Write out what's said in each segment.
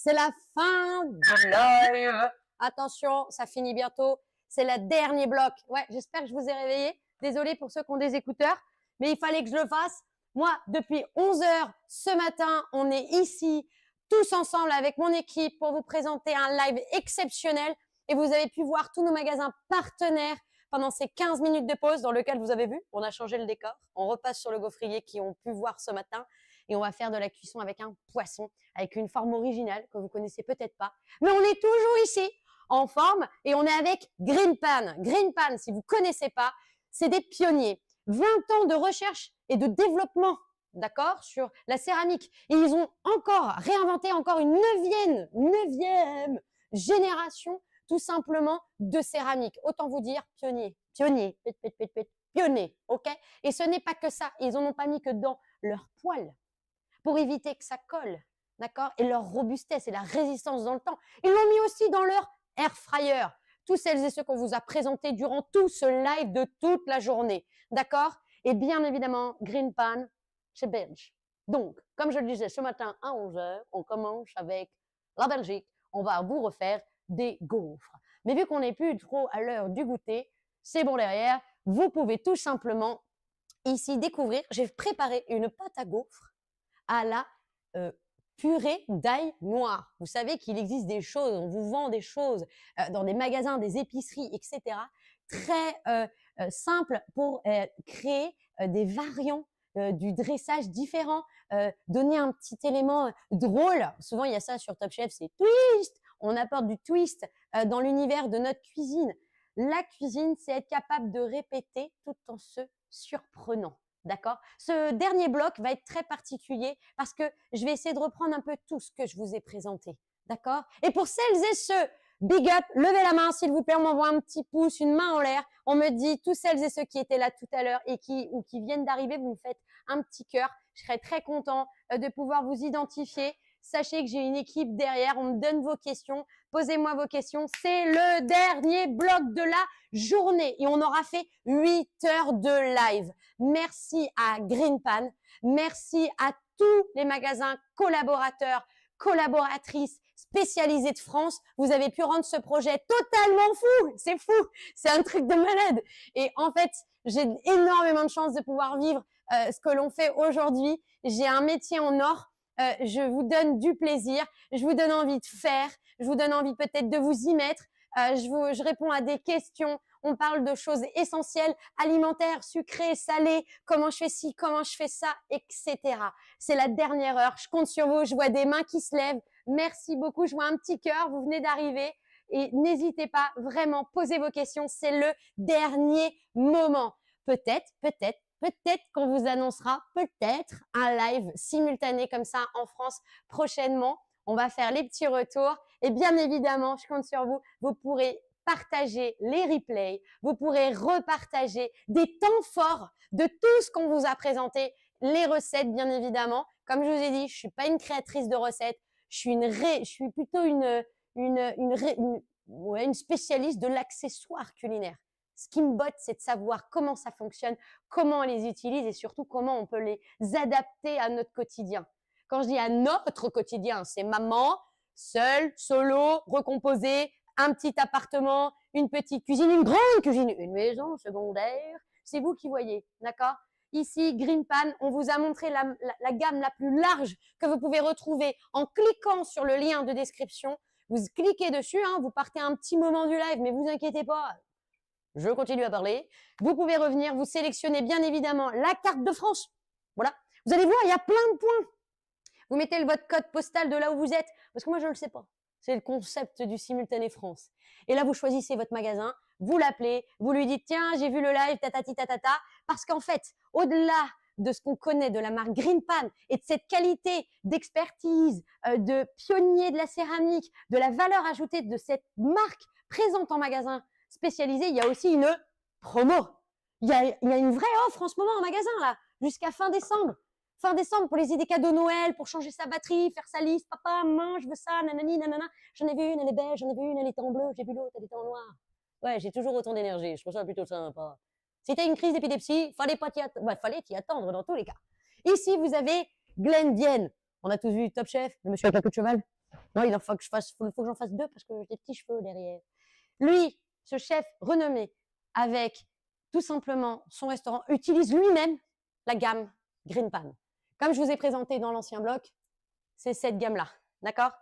c'est la fin du live. Attention, ça finit bientôt. C'est le dernier bloc. Ouais, j'espère que je vous ai réveillé. Désolée pour ceux qui ont des écouteurs, mais il fallait que je le fasse. Moi, depuis 11 heures ce matin, on est ici tous ensemble avec mon équipe pour vous présenter un live exceptionnel. Et vous avez pu voir tous nos magasins partenaires pendant ces 15 minutes de pause dans lequel vous avez vu, on a changé le décor. On repasse sur le gaufrier qui ont pu voir ce matin et on va faire de la cuisson avec un poisson, avec une forme originale que vous connaissez peut-être pas. Mais on est toujours ici en forme et on est avec Green Pan. Green Pan, si vous connaissez pas, c'est des pionniers. 20 ans de recherche et de développement, d'accord, sur la céramique. Et ils ont encore réinventé encore une neuvième génération tout simplement de céramique. Autant vous dire pionnier, pionnier, ok? Et ce n'est pas que ça. Ils en ont pas mis que dans leur poêle pour éviter que ça colle, d'accord? Et leur robustesse et la résistance dans le temps. Ils l'ont mis aussi dans leur air fryer. Tous celles et ceux qu'on vous a présentés durant tout ce live de toute la journée, d'accord? Et bien évidemment, Green Pan, c'est belge. Donc, comme je le disais ce matin à 11 h, on commence avec la Belgique. On va vous refaire des gaufres. Mais vu qu'on n'est plus trop à l'heure du goûter, c'est bon derrière, vous pouvez tout simplement ici découvrir, j'ai préparé une pâte à gaufres à la purée d'ail noir. Vous savez qu'il existe des choses, on vous vend des choses dans des magasins, des épiceries, etc. Très simples pour créer des variants du dressage différent, donner un petit élément drôle. Souvent, il y a ça sur Top Chef, c'est twist. On apporte du twist dans l'univers de notre cuisine. La cuisine, c'est être capable de répéter tout en se surprenant. D'accord? Ce dernier bloc va être très particulier parce que je vais essayer de reprendre un peu tout ce que je vous ai présenté. D'accord? Et pour celles et ceux, big up, levez la main s'il vous plaît, on m'envoie un petit pouce, une main en l'air. On me dit, tous celles et ceux qui étaient là tout à l'heure et qui viennent d'arriver, vous me faites un petit cœur. Je serais très content de pouvoir vous identifier. Sachez que j'ai une équipe derrière, on me donne vos questions, posez-moi vos questions. C'est le dernier bloc de la journée et on aura fait 8 heures de live. Merci à Green Pan, merci à tous les magasins collaborateurs, collaboratrices spécialisés de France. Vous avez pu rendre ce projet totalement fou, c'est un truc de malade. Et en fait, j'ai énormément de chance de pouvoir vivre ce que l'on fait aujourd'hui. J'ai un métier en or. Je vous donne du plaisir, je vous donne envie de faire, je vous donne envie peut-être de vous y mettre. Je réponds à des questions, on parle de choses essentielles, alimentaires, sucrées, salées, comment je fais ci, comment je fais ça, etc. C'est la dernière heure, je compte sur vous, je vois des mains qui se lèvent. Merci beaucoup, je vois un petit cœur, vous venez d'arriver. Et n'hésitez pas, vraiment, posez vos questions, c'est le dernier moment. Peut-être qu'on vous annoncera peut-être un live simultané comme ça en France prochainement. On va faire les petits retours et bien évidemment, je compte sur vous. Vous pourrez partager les replays, vous pourrez repartager des temps forts de tout ce qu'on vous présenté, les recettes bien évidemment. Comme je vous ai dit, je suis pas une créatrice de recettes, je suis plutôt une spécialiste de l'accessoire culinaire. Ce qui me botte, c'est de savoir comment ça fonctionne, comment on les utilise et surtout comment on peut les adapter à notre quotidien. Quand je dis à notre quotidien, c'est maman, seule, solo, recomposée, un petit appartement, une petite cuisine, une grande cuisine, une maison secondaire. C'est vous qui voyez, d'accord? Ici, Green Pan, on vous a montré la gamme la plus large que vous pouvez retrouver en cliquant sur le lien de description. Vous cliquez dessus, hein, vous partez un petit moment du live, mais vous inquiétez pas. Je continue à parler. Vous pouvez revenir, vous sélectionnez bien évidemment la carte de France. Voilà. Vous allez voir, il y a plein de points. Vous mettez votre code postal de là où vous êtes, parce que moi, je ne le sais pas. C'est le concept du simultané France. Et là, vous choisissez votre magasin, vous l'appelez, vous lui dites, tiens, j'ai vu le live, tatati tatata. Parce qu'en fait, au-delà de ce qu'on connaît de la marque Green Pan et de cette qualité d'expertise, de pionnier de la céramique, de la valeur ajoutée de cette marque présente en magasin spécialisé, il y a aussi une promo. Il y a une vraie offre en ce moment en magasin, là, jusqu'à fin décembre. Fin décembre, pour les idées cadeaux Noël, pour changer sa batterie, faire sa liste. Papa, maman, je veux ça, nanani, nanana. J'en ai vu une, elle est beige, j'en ai vu une, elle était en bleu, j'ai vu l'autre, elle était en noir. Ouais, j'ai toujours autant d'énergie, je trouve ça plutôt sympa. Si t'as une crise d'épilepsie, fallait t'y attendre dans tous les cas. Ici, vous avez Glendienne. On a tous vu Top Chef, le monsieur avec la queue de cheval. Non, il faut que j'en fasse 2 parce que j'ai des petits cheveux derrière. Lui, ce chef renommé, avec tout simplement son restaurant, utilise lui-même la gamme Green Pan. Comme je vous ai présenté dans l'ancien bloc, c'est cette gamme-là, d'accord?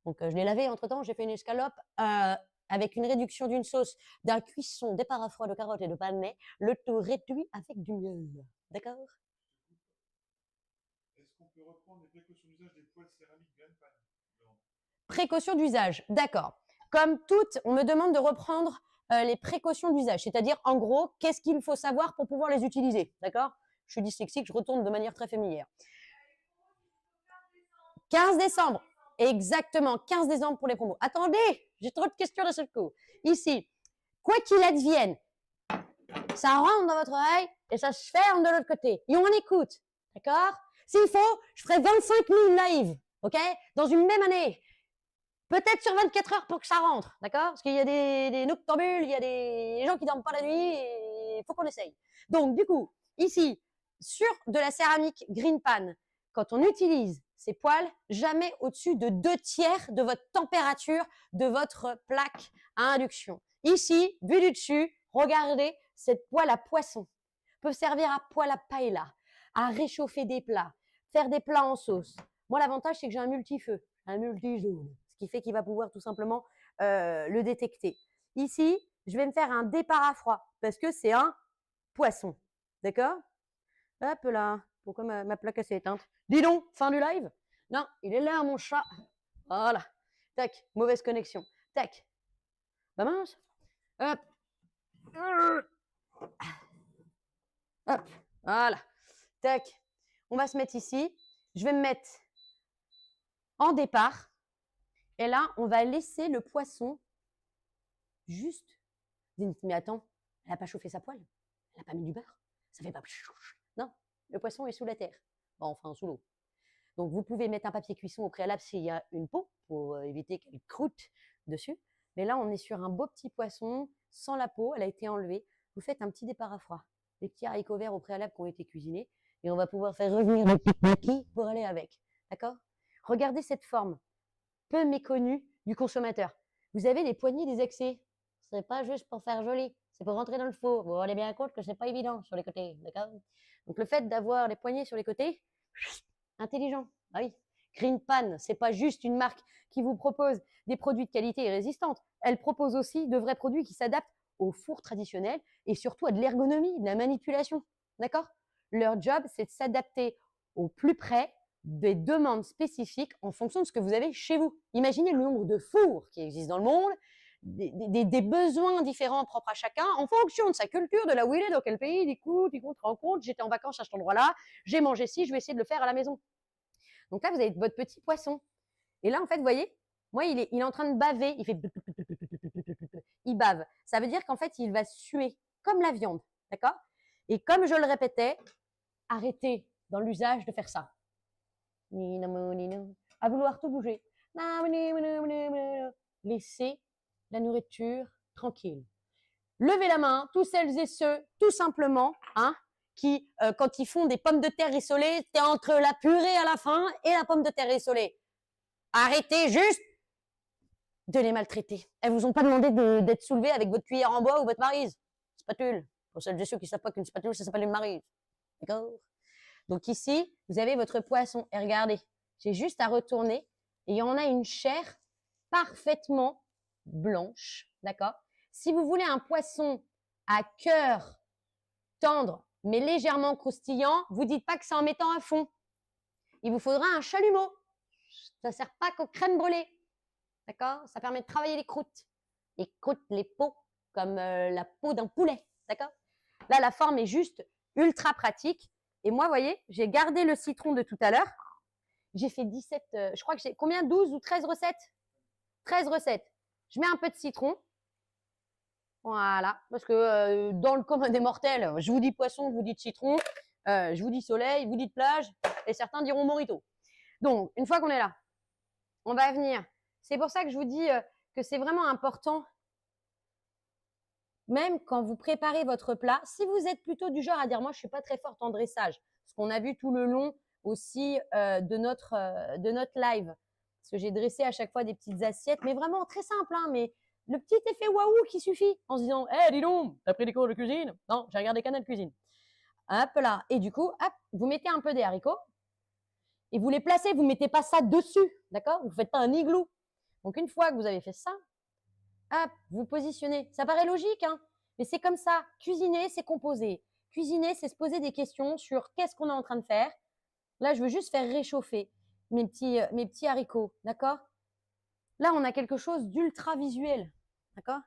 Donc, je l'ai lavé entre-temps, j'ai fait une escalope avec une réduction d'une sauce, d'un cuisson, des parafroids de carottes et de panais, le tout réduit avec du miel, d'accord? Est-ce qu'on peut reprendre les précautions d'usage des poêles céramiques Green Pan? Précautions d'usage, d'accord. Comme toutes, on me demande de reprendre les précautions d'usage, c'est-à-dire en gros, qu'est-ce qu'il faut savoir pour pouvoir les utiliser, d'accord? Je suis dyslexique, je retourne de manière très familière. 15 décembre, exactement, 15 décembre pour les promos. Attendez, j'ai trop de questions de ce coup. Ici, quoi qu'il advienne, ça rentre dans votre oreille et ça se ferme de l'autre côté. Et on écoute, d'accord? S'il faut, je ferai 25 000 lives, ok? Dans une même année. Peut-être sur 24 heures pour que ça rentre, d'accord? Parce qu'il y a des noctambules, il y a des gens qui dorment pas la nuit et il faut qu'on essaye. Donc, du coup, ici, sur de la céramique Green Pan, quand on utilise ces poêles, jamais au-dessus de 2/3 de votre température de votre plaque à induction. Ici, vu du dessus, regardez, cette poêle à poisson peut servir à poêle à paella, à réchauffer des plats, faire des plats en sauce. Moi, l'avantage, c'est que j'ai un multi-feu, un multi-jaune, ce qui fait qu'il va pouvoir tout simplement le détecter. Ici, je vais me faire un départ à froid parce que c'est un poisson. D'accord? Hop là. Pourquoi ma plaque s'est éteinte? Dis donc, fin du live? Non, il est là, mon chat. Voilà. Tac, mauvaise connexion. Tac. Bah mince. Hop. Hop. Voilà. Tac. On va se mettre ici. Je vais me mettre en départ. Et là, on va laisser le poisson juste. Mais attends, elle n'a pas chauffé sa poêle. Elle n'a pas mis du beurre. Ça fait pas. Non, le poisson est sous la terre. Bon, enfin, sous l'eau. Donc, vous pouvez mettre un papier cuisson au préalable s'il y a une peau pour éviter qu'elle croûte dessus. Mais là, on est sur un beau petit poisson sans la peau. Elle a été enlevée. Vous faites un petit départ à froid. Les petits haricots verts au préalable qui ont été cuisinés. Et on va pouvoir faire revenir le petit maquis pour aller avec. D'accord? Regardez cette forme peu méconnue du consommateur. Vous avez les poignées des excès. Ce n'est pas juste pour faire joli. C'est pour rentrer dans le four. Vous vous rendez bien compte que ce n'est pas évident sur les côtés. D'accord? Donc, le fait d'avoir les poignées sur les côtés, intelligent. Ah oui. Green Pan, c'est pas juste une marque qui vous propose des produits de qualité et résistantes. Elle propose aussi de vrais produits qui s'adaptent au four traditionnel et surtout à de l'ergonomie, de la manipulation. D'accord? Leur job, c'est de s'adapter au plus près des demandes spécifiques en fonction de ce que vous avez chez vous. Imaginez le nombre de fours qui existent dans le monde, des besoins différents propres à chacun en fonction de sa culture, de là où il est, dans quel pays, il coûte, il rend compte, j'étais en vacances à cet endroit-là, j'ai mangé ci, je vais essayer de le faire à la maison. Donc là, vous avez votre petit poisson. Et là, en fait, vous voyez, moi, il est en train de baver, il fait il bave. Ça veut dire qu'en fait, il va suer comme la viande, d'accord? Et comme je le répétais, arrêtez dans l'usage de faire ça. À vouloir tout bouger. Laissez la nourriture tranquille. Levez la main, tous celles et ceux, tout simplement, hein, qui, quand ils font des pommes de terre rissolées, c'est entre la purée à la fin et la pomme de terre rissolée. Arrêtez juste de les maltraiter. Elles vous ont pas demandé d'être soulevées avec votre cuillère en bois ou votre maryse. Spatule. Pour celles et ceux qui ne savent pas qu'une spatule, ça s'appelle une maryse. D'accord? Donc ici, vous avez votre poisson. Et regardez, j'ai juste à retourner et il y en a une chair parfaitement blanche. D'accord? Si vous voulez un poisson à cœur tendre, mais légèrement croustillant, vous ne dites pas que c'est en mettant à fond. Il vous faudra un chalumeau. Ça ne sert pas qu'aux crèmes brûlées. D'accord? Ça permet de travailler les croûtes. Les croûtes, les peaux, comme la peau d'un poulet. D'accord? Là, la forme est juste ultra pratique. Et moi, vous voyez, j'ai gardé le citron de tout à l'heure. J'ai fait 17, je crois que j'ai combien? 12 ou 13 recettes? 13 recettes. Je mets un peu de citron. Voilà, parce que dans le commun des mortels, je vous dis poisson, vous dites citron, je vous dis soleil, vous dites plage, et certains diront morito. Donc, une fois qu'on est là, on va venir. C'est pour ça que je vous dis que c'est vraiment important, même quand vous préparez votre plat, si vous êtes plutôt du genre à dire, moi, je ne suis pas très forte en dressage, ce qu'on a vu tout le long aussi de notre live. Parce que j'ai dressé à chaque fois des petites assiettes, mais vraiment très simple, hein, mais le petit effet waouh qui suffit en se disant, hé, dis donc, t'as pris des cours de cuisine? Non, j'ai regardé Canal Cuisine. Hop là. Et du coup, hop, vous mettez un peu des haricots et vous les placez. Vous ne mettez pas ça dessus, d'accord? Vous ne faites pas un igloo. Donc, une fois que vous avez fait ça, hop, vous positionnez. Ça paraît logique, hein? Mais c'est comme ça. Cuisiner, c'est composer. Cuisiner, c'est se poser des questions sur qu'est-ce qu'on est en train de faire. Là, je veux juste faire réchauffer mes petits haricots, d'accord? Là, on a quelque chose d'ultra visuel, d'accord?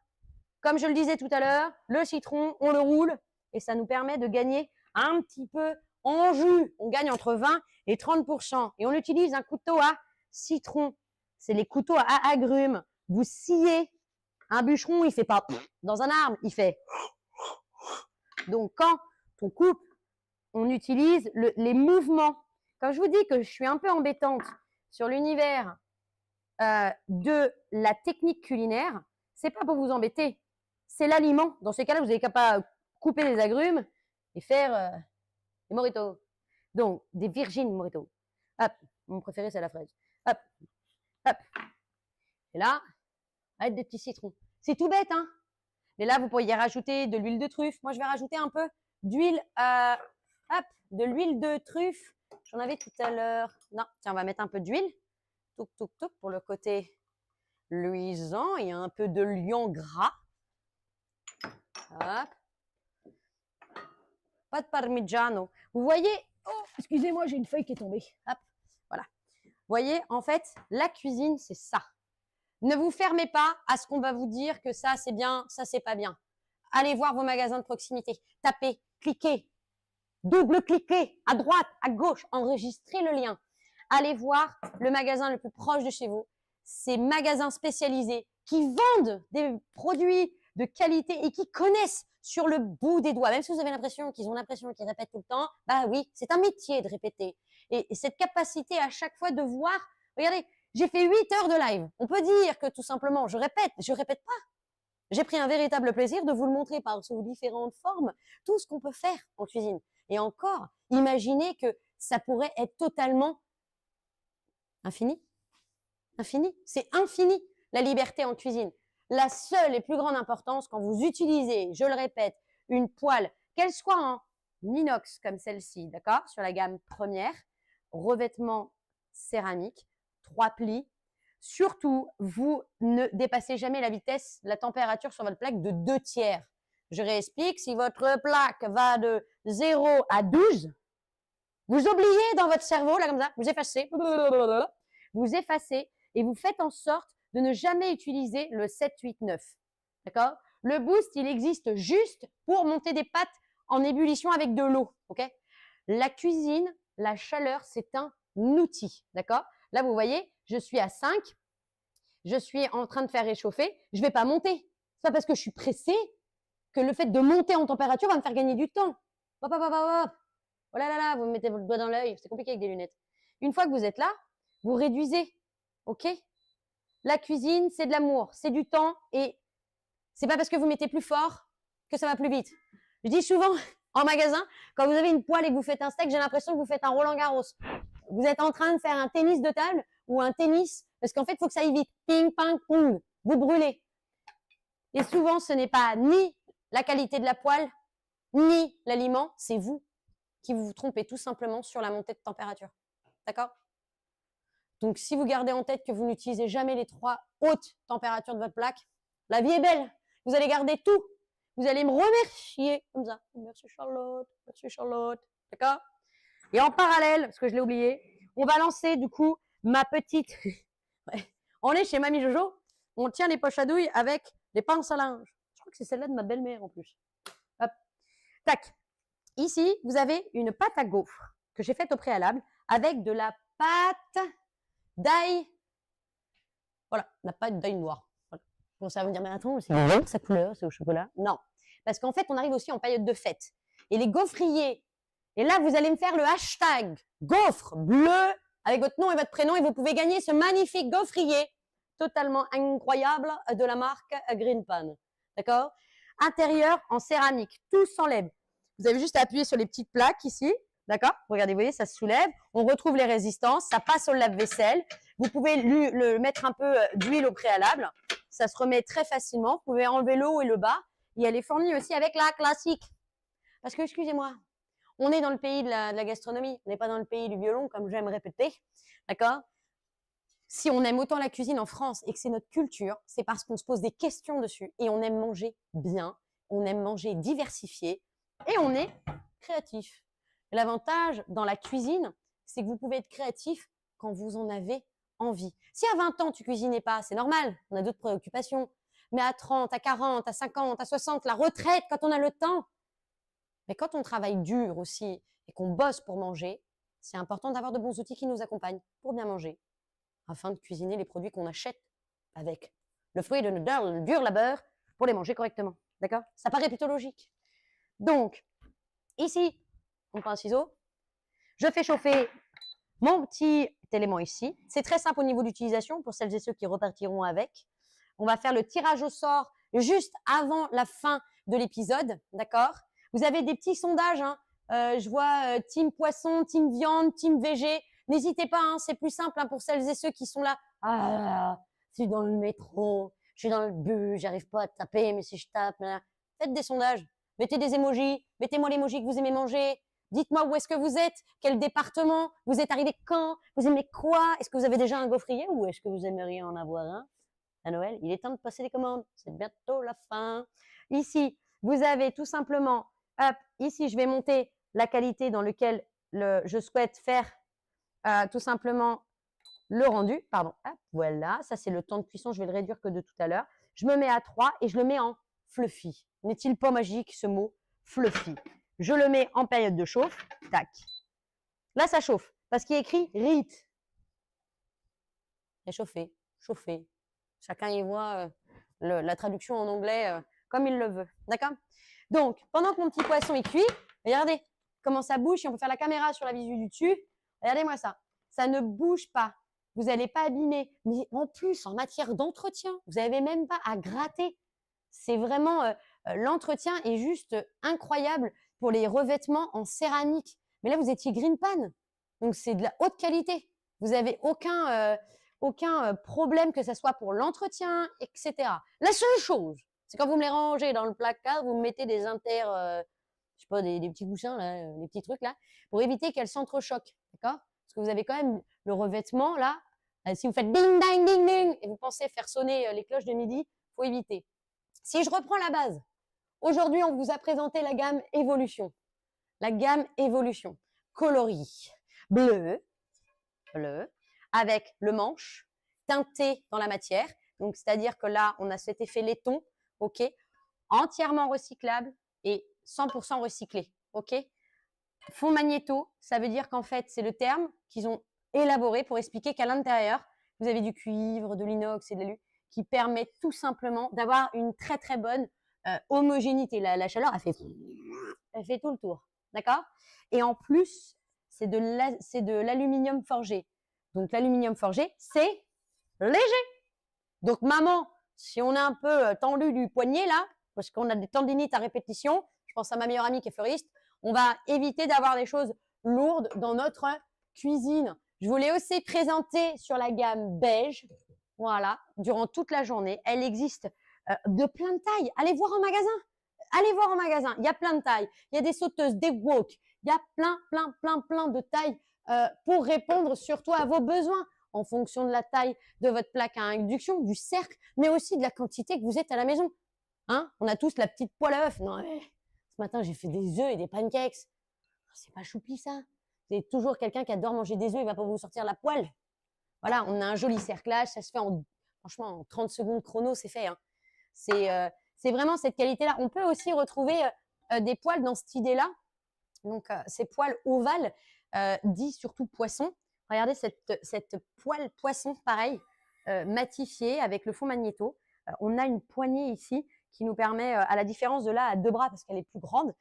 Comme je le disais tout à l'heure, le citron, on le roule et ça nous permet de gagner un petit peu en jus. On gagne entre 20 et 30%. Et on utilise un couteau à citron. C'est les couteaux à agrumes. Vous sciez. Un bûcheron, il fait pas dans un arbre, il fait. Donc, quand on coupe, on utilise les mouvements. Quand je vous dis que je suis un peu embêtante sur l'univers de la technique culinaire, c'est pas pour vous embêter. C'est l'aliment. Dans ces cas-là, vous n'êtes capable de couper les agrumes et faire des moritos. Donc, des virgin moritos. Hop, mon préféré, c'est la fraise. Hop, hop. Et là, avec des petits citrons. C'est tout bête, hein? Mais là, vous pourriez rajouter de l'huile de truffe. Moi, je vais rajouter un peu d'huile, de l'huile de truffe. J'en avais tout à l'heure. Non, tiens, on va mettre un peu d'huile. Touc, touc, touc, pour le côté luisant. Il y a un peu de lion gras. Hop. Pas de parmigiano. Vous voyez, oh, excusez-moi, j'ai une feuille qui est tombée. Hop, voilà. Vous voyez, en fait, la cuisine, c'est ça. Ne vous fermez pas à ce qu'on va vous dire que ça, c'est bien, ça, c'est pas bien. Allez voir vos magasins de proximité. Tapez, cliquez, double-cliquez à droite, à gauche, enregistrez le lien. Allez voir le magasin le plus proche de chez vous. Ces magasins spécialisés qui vendent des produits de qualité et qui connaissent sur le bout des doigts. Même si vous avez l'impression qu'ils ont l'impression qu'ils répètent tout le temps, bah oui, c'est un métier de répéter. Et cette capacité à chaque fois de voir, regardez, j'ai fait 8 heures de live. On peut dire que tout simplement, je répète pas. J'ai pris un véritable plaisir de vous le montrer par sous différentes formes, tout ce qu'on peut faire en cuisine. Et encore, imaginez que ça pourrait être totalement infini. Infini. C'est infini, la liberté en cuisine. La seule et plus grande importance quand vous utilisez, je le répète, une poêle, qu'elle soit en inox comme celle-ci, d'accord, sur la gamme première, revêtement céramique, 3 plis. Surtout, vous ne dépassez jamais la vitesse, la température sur votre plaque de 2 tiers. Je réexplique, si votre plaque va de 0 à 12, vous oubliez dans votre cerveau, là comme ça, vous effacez et vous faites en sorte de ne jamais utiliser le 7, 8, 9. D'accord? Le boost, il existe juste pour monter des pâtes en ébullition avec de l'eau. Ok? La cuisine, la chaleur, c'est un outil. D'accord? Là, vous voyez, je suis à 5. Je suis en train de faire réchauffer. Je ne vais pas monter. C'est pas parce que je suis pressée que le fait de monter en température va me faire gagner du temps. Hop, hop, hop, hop. Oh là là là, vous me mettez votre doigt dans l'œil. C'est compliqué avec des lunettes. Une fois que vous êtes là, vous réduisez. OK? La cuisine, c'est de l'amour, c'est du temps et c'est pas parce que vous mettez plus fort que ça va plus vite. Je dis souvent en magasin, quand vous avez une poêle et que vous faites un steak, j'ai l'impression que vous faites un Roland-Garros. Vous êtes en train de faire un tennis de table ou un tennis parce qu'en fait, il faut que ça aille vite. Ping, pang, pong. Vous brûlez. Et souvent, ce n'est pas ni la qualité de la poêle, ni l'aliment, c'est vous qui vous trompez tout simplement sur la montée de température. D'accord? Donc, si vous gardez en tête que vous n'utilisez jamais les 3 hautes températures de votre plaque, la vie est belle. Vous allez garder tout. Vous allez me remercier comme ça. Merci Charlotte, merci Charlotte. D'accord? Et en parallèle, parce que je l'ai oublié, on va lancer du coup ma petite... On est chez Mamie Jojo, on tient les poches à douille avec les pinces à linge. Je crois que c'est celle-là de ma belle-mère en plus. Hop. Tac. Ici, vous avez une pâte à gaufres que j'ai faite au préalable avec de la pâte d'ail. Voilà, la pâte d'ail noir. Voilà. Bon, ça va me dire, mais attends, c'est sa couleur, c'est au chocolat. Non, parce qu'en fait, on arrive aussi en période de fête. Et les gaufriers, et là, vous allez me faire le hashtag gaufre bleu avec votre nom et votre prénom et vous pouvez gagner ce magnifique gaufrier totalement incroyable de la marque Green Pan. D'accord? Intérieur en céramique, tout sans lait. Vous avez juste à appuyer sur les petites plaques ici. D'accord? Regardez, vous voyez, ça se soulève. On retrouve les résistances. Ça passe au lave-vaisselle. Vous pouvez le mettre un peu d'huile au préalable. Ça se remet très facilement. Vous pouvez enlever le haut et le bas. Et elle est fournie aussi avec la classique. Parce que, excusez-moi, on est dans le pays de la gastronomie. On n'est pas dans le pays du violon, comme j'aime répéter. D'accord? Si on aime autant la cuisine en France et que c'est notre culture, c'est parce qu'on se pose des questions dessus et on aime manger bien, on aime manger diversifié et on est créatif. L'avantage dans la cuisine, c'est que vous pouvez être créatif quand vous en avez envie. Si à 20 ans, tu cuisinais pas, c'est normal, on a d'autres préoccupations. Mais à 30, à 40, à 50, à 60, la retraite, quand on a le temps. Mais quand on travaille dur aussi et qu'on bosse pour manger, c'est important d'avoir de bons outils qui nous accompagnent pour bien manger, afin de cuisiner les produits qu'on achète avec le fruit de notre dur labeur pour les manger correctement. D'accord? Ça paraît plutôt logique. Donc, ici, on prend un ciseau. Je fais chauffer mon petit élément ici. C'est très simple au niveau d'utilisation pour celles et ceux qui repartiront avec. On va faire le tirage au sort juste avant la fin de l'épisode. D'accord? Vous avez des petits sondages. Hein. Je vois team poisson, team viande, team végé. N'hésitez pas, hein, c'est plus simple hein, pour celles et ceux qui sont là. Ah, je suis dans le métro, je suis dans le bus, j'arrive pas à taper, mais si je tape, faites des sondages. Mettez des emojis, mettez-moi l'emoji que vous aimez manger. Dites-moi où est-ce que vous êtes, quel département, vous êtes arrivé quand, vous aimez quoi, est-ce que vous avez déjà un gaufrier ou est-ce que vous aimeriez en avoir un à Noël? Il est temps de passer les commandes, c'est bientôt la fin. Ici, vous avez tout simplement, hop, ici je vais monter la qualité dans laquelle je souhaite faire tout simplement le rendu. Pardon, hop, voilà, ça c'est le temps de cuisson, je vais le réduire que de tout à l'heure. Je me mets à 3 et je le mets en fluffy. N'est-il pas magique ce mot fluffy? Je le mets en période de chauffe, tac. Là ça chauffe parce qu'il est écrit REHEAT. Et chauffer, chauffer. Chacun y voit la traduction en anglais comme il le veut. D'accord? Donc, pendant que mon petit poisson est cuit, regardez comment ça bouge. Si on peut faire la caméra sur la visu du dessus, regardez-moi ça. Ça ne bouge pas. Vous n'allez pas abîmer. Mais en plus, en matière d'entretien, vous n'avez même pas à gratter. C'est vraiment, l'entretien est juste incroyable pour les revêtements en céramique. Mais là, vous étiez green pan. Donc, c'est de la haute qualité. Vous n'avez aucun problème que ce soit pour l'entretien, etc. La seule chose, c'est quand vous me les rangez dans le placard, vous me mettez des je sais pas, des petits coussins, là, des petits trucs là, pour éviter qu'elles s'entrechoquent, d'accord? Parce que vous avez quand même le revêtement là. Si vous faites ding, ding, ding, ding, et vous pensez faire sonner les cloches de midi, faut éviter. Si je reprends la base, aujourd'hui, on vous a présenté la gamme Évolution. La gamme Évolution. Coloris bleu, avec le manche teinté dans la matière. Donc, c'est-à-dire que là, on a cet effet laiton, ok, entièrement recyclable et 100% recyclé, ok. Fond magnéto, ça veut dire qu'en fait, c'est le terme qu'ils ont élaboré pour expliquer qu'à l'intérieur, vous avez du cuivre, de l'inox et de l'alu qui permet tout simplement d'avoir une très très bonne homogénéité. La chaleur, elle fait tout le tour, d'accord? Et en plus, c'est de l'aluminium forgé. Donc, l'aluminium forgé, c'est léger. Donc, maman, si on a un peu tendu du poignet là, parce qu'on a des tendinites à répétition, je pense à ma meilleure amie qui est fleuriste, on va éviter d'avoir des choses lourdes dans notre cuisine. Je vous l'ai aussi présenté sur la gamme beige, voilà, durant toute la journée. Elle existe de plein de tailles. Allez voir en magasin. Allez voir en magasin. Il y a plein de tailles. Il y a des sauteuses, des wok. Il y a plein de tailles pour répondre surtout à vos besoins en fonction de la taille de votre plaque à induction, du cercle, mais aussi de la quantité que vous êtes à la maison. Hein? On a tous la petite poêle à œufs. Non, ce matin, j'ai fait des œufs et des pancakes. C'est pas choupi, ça. Vous avez toujours quelqu'un qui adore manger des œufs, il va pas vous sortir la poêle. Voilà, on a un joli cerclage, ça se fait franchement, en 30 secondes chrono, c'est fait. Hein. C'est vraiment cette qualité-là. On peut aussi retrouver des poêles dans cette idée-là. Donc, ces poêles ovales, dit surtout poisson. Regardez cette poêle poisson, pareil, matifiée avec le fond magnéto. On a une poignée ici qui nous permet, à la différence de là à 2 bras, parce qu'elle est plus grande,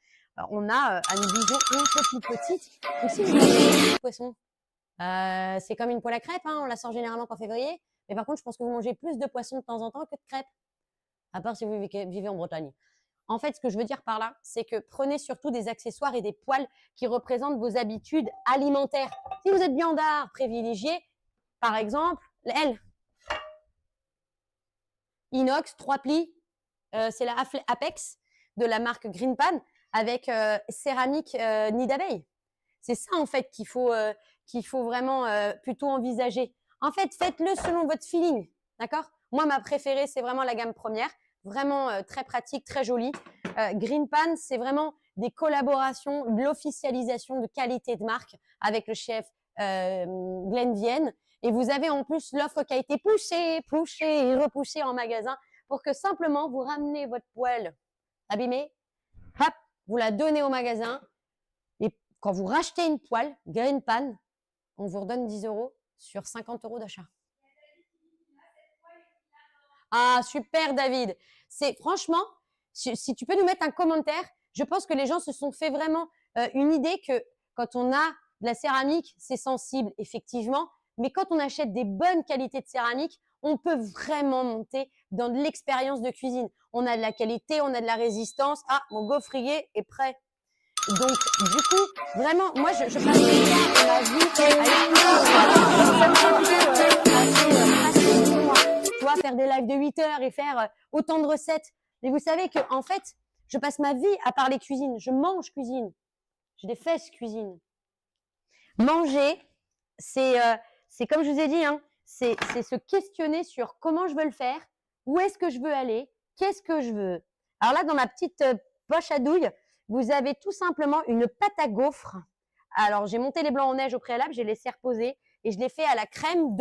on a une vision un peu plus petite. Donc, si vous mangez du poisson, c'est comme une poêle à crêpes, hein, on la sort généralement qu'en février. Mais par contre, je pense que vous mangez plus de poisson de temps en temps que de crêpes. À part si vous vivez en Bretagne. En fait, ce que je veux dire par là, c'est que prenez surtout des accessoires et des poêles qui représentent vos habitudes alimentaires. Si vous êtes viandard, privilégié, par exemple, elle, inox, 3 plis, c'est la Apex de la marque Green Pan avec céramique nid d'abeille. C'est ça en fait qu'il faut vraiment plutôt envisager. En fait, faites-le selon votre feeling, d'accord? Moi, ma préférée, c'est vraiment la gamme première, vraiment très pratique, très jolie. Green Pan, c'est vraiment des collaborations, de l'officialisation de qualité de marque avec le chef Glenn Vienne. Et vous avez en plus l'offre qui a été poussée et repoussée en magasin pour que simplement vous ramenez votre poêle abîmée, hop, vous la donnez au magasin. Et quand vous rachetez une poêle Green Pan, on vous redonne 10 € sur 50 € d'achat. Ah, super David. C'est franchement, si tu peux nous mettre un commentaire, je pense que les gens se sont fait vraiment une idée que quand on a de la céramique, c'est sensible, effectivement. Mais quand on achète des bonnes qualités de céramique, on peut vraiment monter dans de l'expérience de cuisine. On a de la qualité, on a de la résistance. Ah, mon gaufrier est prêt. Donc, du coup, vraiment, moi, je passe ma vie tu vois, faire des lives de 8 heures et faire autant de recettes. Mais vous savez que, en fait, je passe ma vie à parler cuisine. Je mange cuisine. J'ai des fesses cuisine. Manger, c'est comme je vous ai dit, hein, c'est se questionner sur comment je veux le faire, où est-ce que je veux aller, qu'est-ce que je veux. Alors là, dans ma petite poche à douille, vous avez tout simplement une pâte à gaufres. Alors, j'ai monté les blancs en neige au préalable, j'ai laissé reposer et je l'ai fait à la crème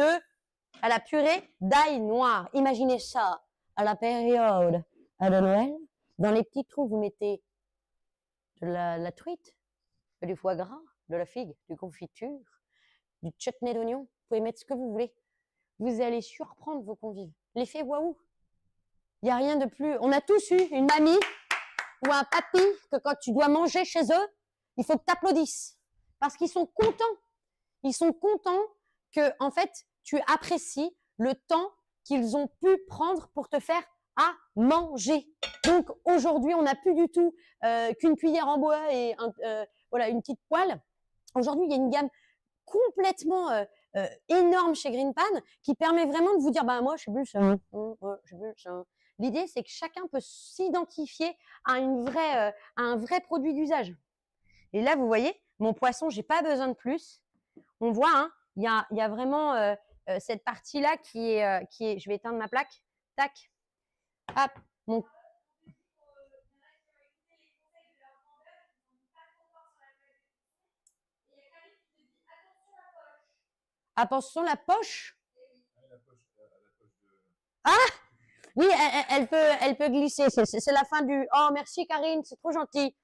à la purée d'ail noir. Imaginez ça, à la période de Noël. Dans les petits trous, vous mettez de la truite, du foie gras, de la figue, du confiture, du chutney d'oignon. Vous pouvez mettre ce que vous voulez. Vous allez surprendre vos convives. L'effet waouh. Il n'y a rien de plus. On a tous eu une mamie ou un papy que quand tu dois manger chez eux, il faut que tu applaudisses. Parce qu'ils sont contents. Ils sont contents que, en fait, tu apprécies le temps qu'ils ont pu prendre pour te faire à manger. Donc, aujourd'hui, on n'a plus du tout qu'une cuillère en bois et voilà, une petite poêle. Aujourd'hui, il y a une gamme complètement énorme chez Green Pan qui permet vraiment de vous dire, bah, moi, je suis plus ça. L'idée, c'est que chacun peut s'identifier à un vrai produit d'usage. Et là, vous voyez, mon poisson, j'ai pas besoin de plus. On voit, hein, il y a vraiment cette partie-là qui est, je vais éteindre ma plaque, tac, hop, mon. Attention la poche. Ah oui, elle peut glisser. C'est la fin du. Oh merci Karine, c'est trop gentil.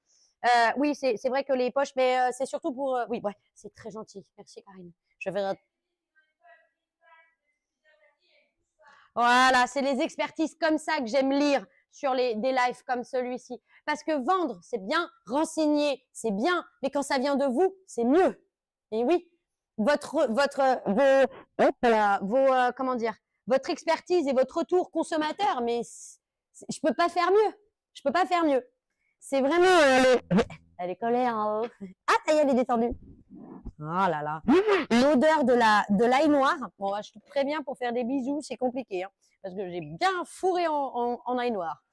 Oui, c'est vrai que les poches, mais c'est surtout pour. Oui, ouais, c'est très gentil. Merci Karine. Je vais. Voilà, c'est les expertises comme ça que j'aime lire sur des lives comme celui-ci. Parce que vendre, c'est bien, renseigner, c'est bien, mais quand ça vient de vous, c'est mieux. Et oui, comment dire, votre expertise et votre retour consommateur, mais je peux pas faire mieux. Je peux pas faire mieux. C'est vraiment elle est colère. Hein. Ah, ça y est, elle est détendue. Oh là là. L'odeur de l'ail noir. Bon, je te préviens, pour faire des bisous, c'est compliqué. Hein, parce que j'ai bien fourré en ail noir.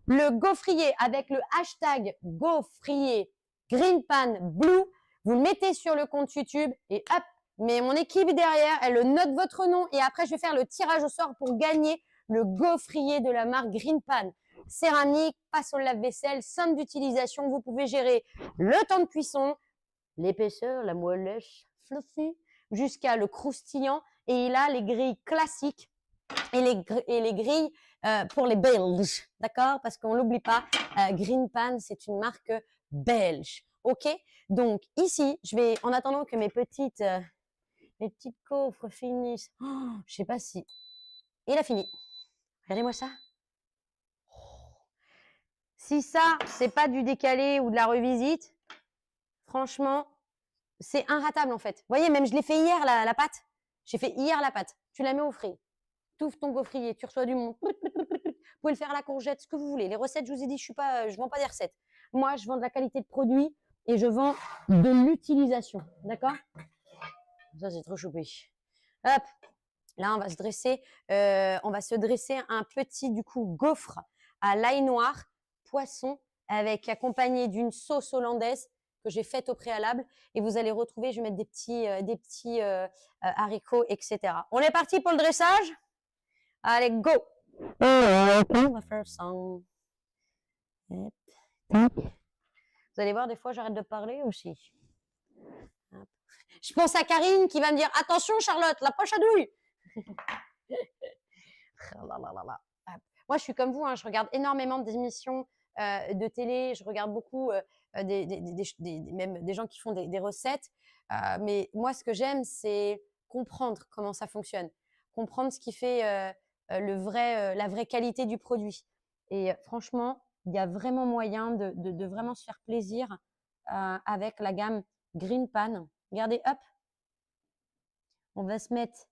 Le gaufrier avec le hashtag gaufrier Green Pan Blue. Vous le mettez sur le compte YouTube et hop, mais mon équipe derrière, elle note votre nom et après, je vais faire le tirage au sort pour gagner le gaufrier de la marque Green Pan. Céramique, passe au lave-vaisselle, simple d'utilisation. Vous pouvez gérer le temps de cuisson, l'épaisseur, la moellesse, fluffy, jusqu'à le croustillant. Et il a les grilles classiques et les grilles pour les Belges, d'accord? Parce qu'on l'oublie pas, Green Pan, c'est une marque belge, ok? Donc ici, je vais, en attendant que mes petites gaufres finissent, je sais pas si, il a fini. Regardez-moi ça. Si ça, c'est pas du décalé ou de la revisite, franchement, c'est inratable en fait. Vous voyez, même je l'ai fait hier la pâte. J'ai fait hier la pâte. Tu la mets au frais. Tu ouvres ton gaufrier, tu reçois du monde. pouvez le faire à la courgette, ce que vous voulez. Les recettes, je vous ai dit, je vends pas des recettes. Moi, je vends de la qualité de produit et je vends de l'utilisation. D'accord? Ça, c'est trop choupi. Hop. Là, on va se dresser un petit, du coup, gaufre à l'ail noir, poisson, accompagné d'une sauce hollandaise que j'ai faite au préalable. Et vous allez retrouver, je vais mettre des petits haricots, etc. On est parti pour le dressage? Allez, go! On va faire ça. Vous allez voir, des fois, j'arrête de parler aussi. Je pense à Karine qui va me dire « Attention, Charlotte, la poche à douille !» Moi, je suis comme vous, hein, je regarde énormément d'émissions de télé, je regarde beaucoup même des gens qui font des recettes. Mais moi, ce que j'aime, c'est comprendre comment ça fonctionne, comprendre ce qui fait la vraie qualité du produit. Et franchement, il y a vraiment moyen de vraiment se faire plaisir avec la gamme Green Pan. Regardez, hop, on va se mettre.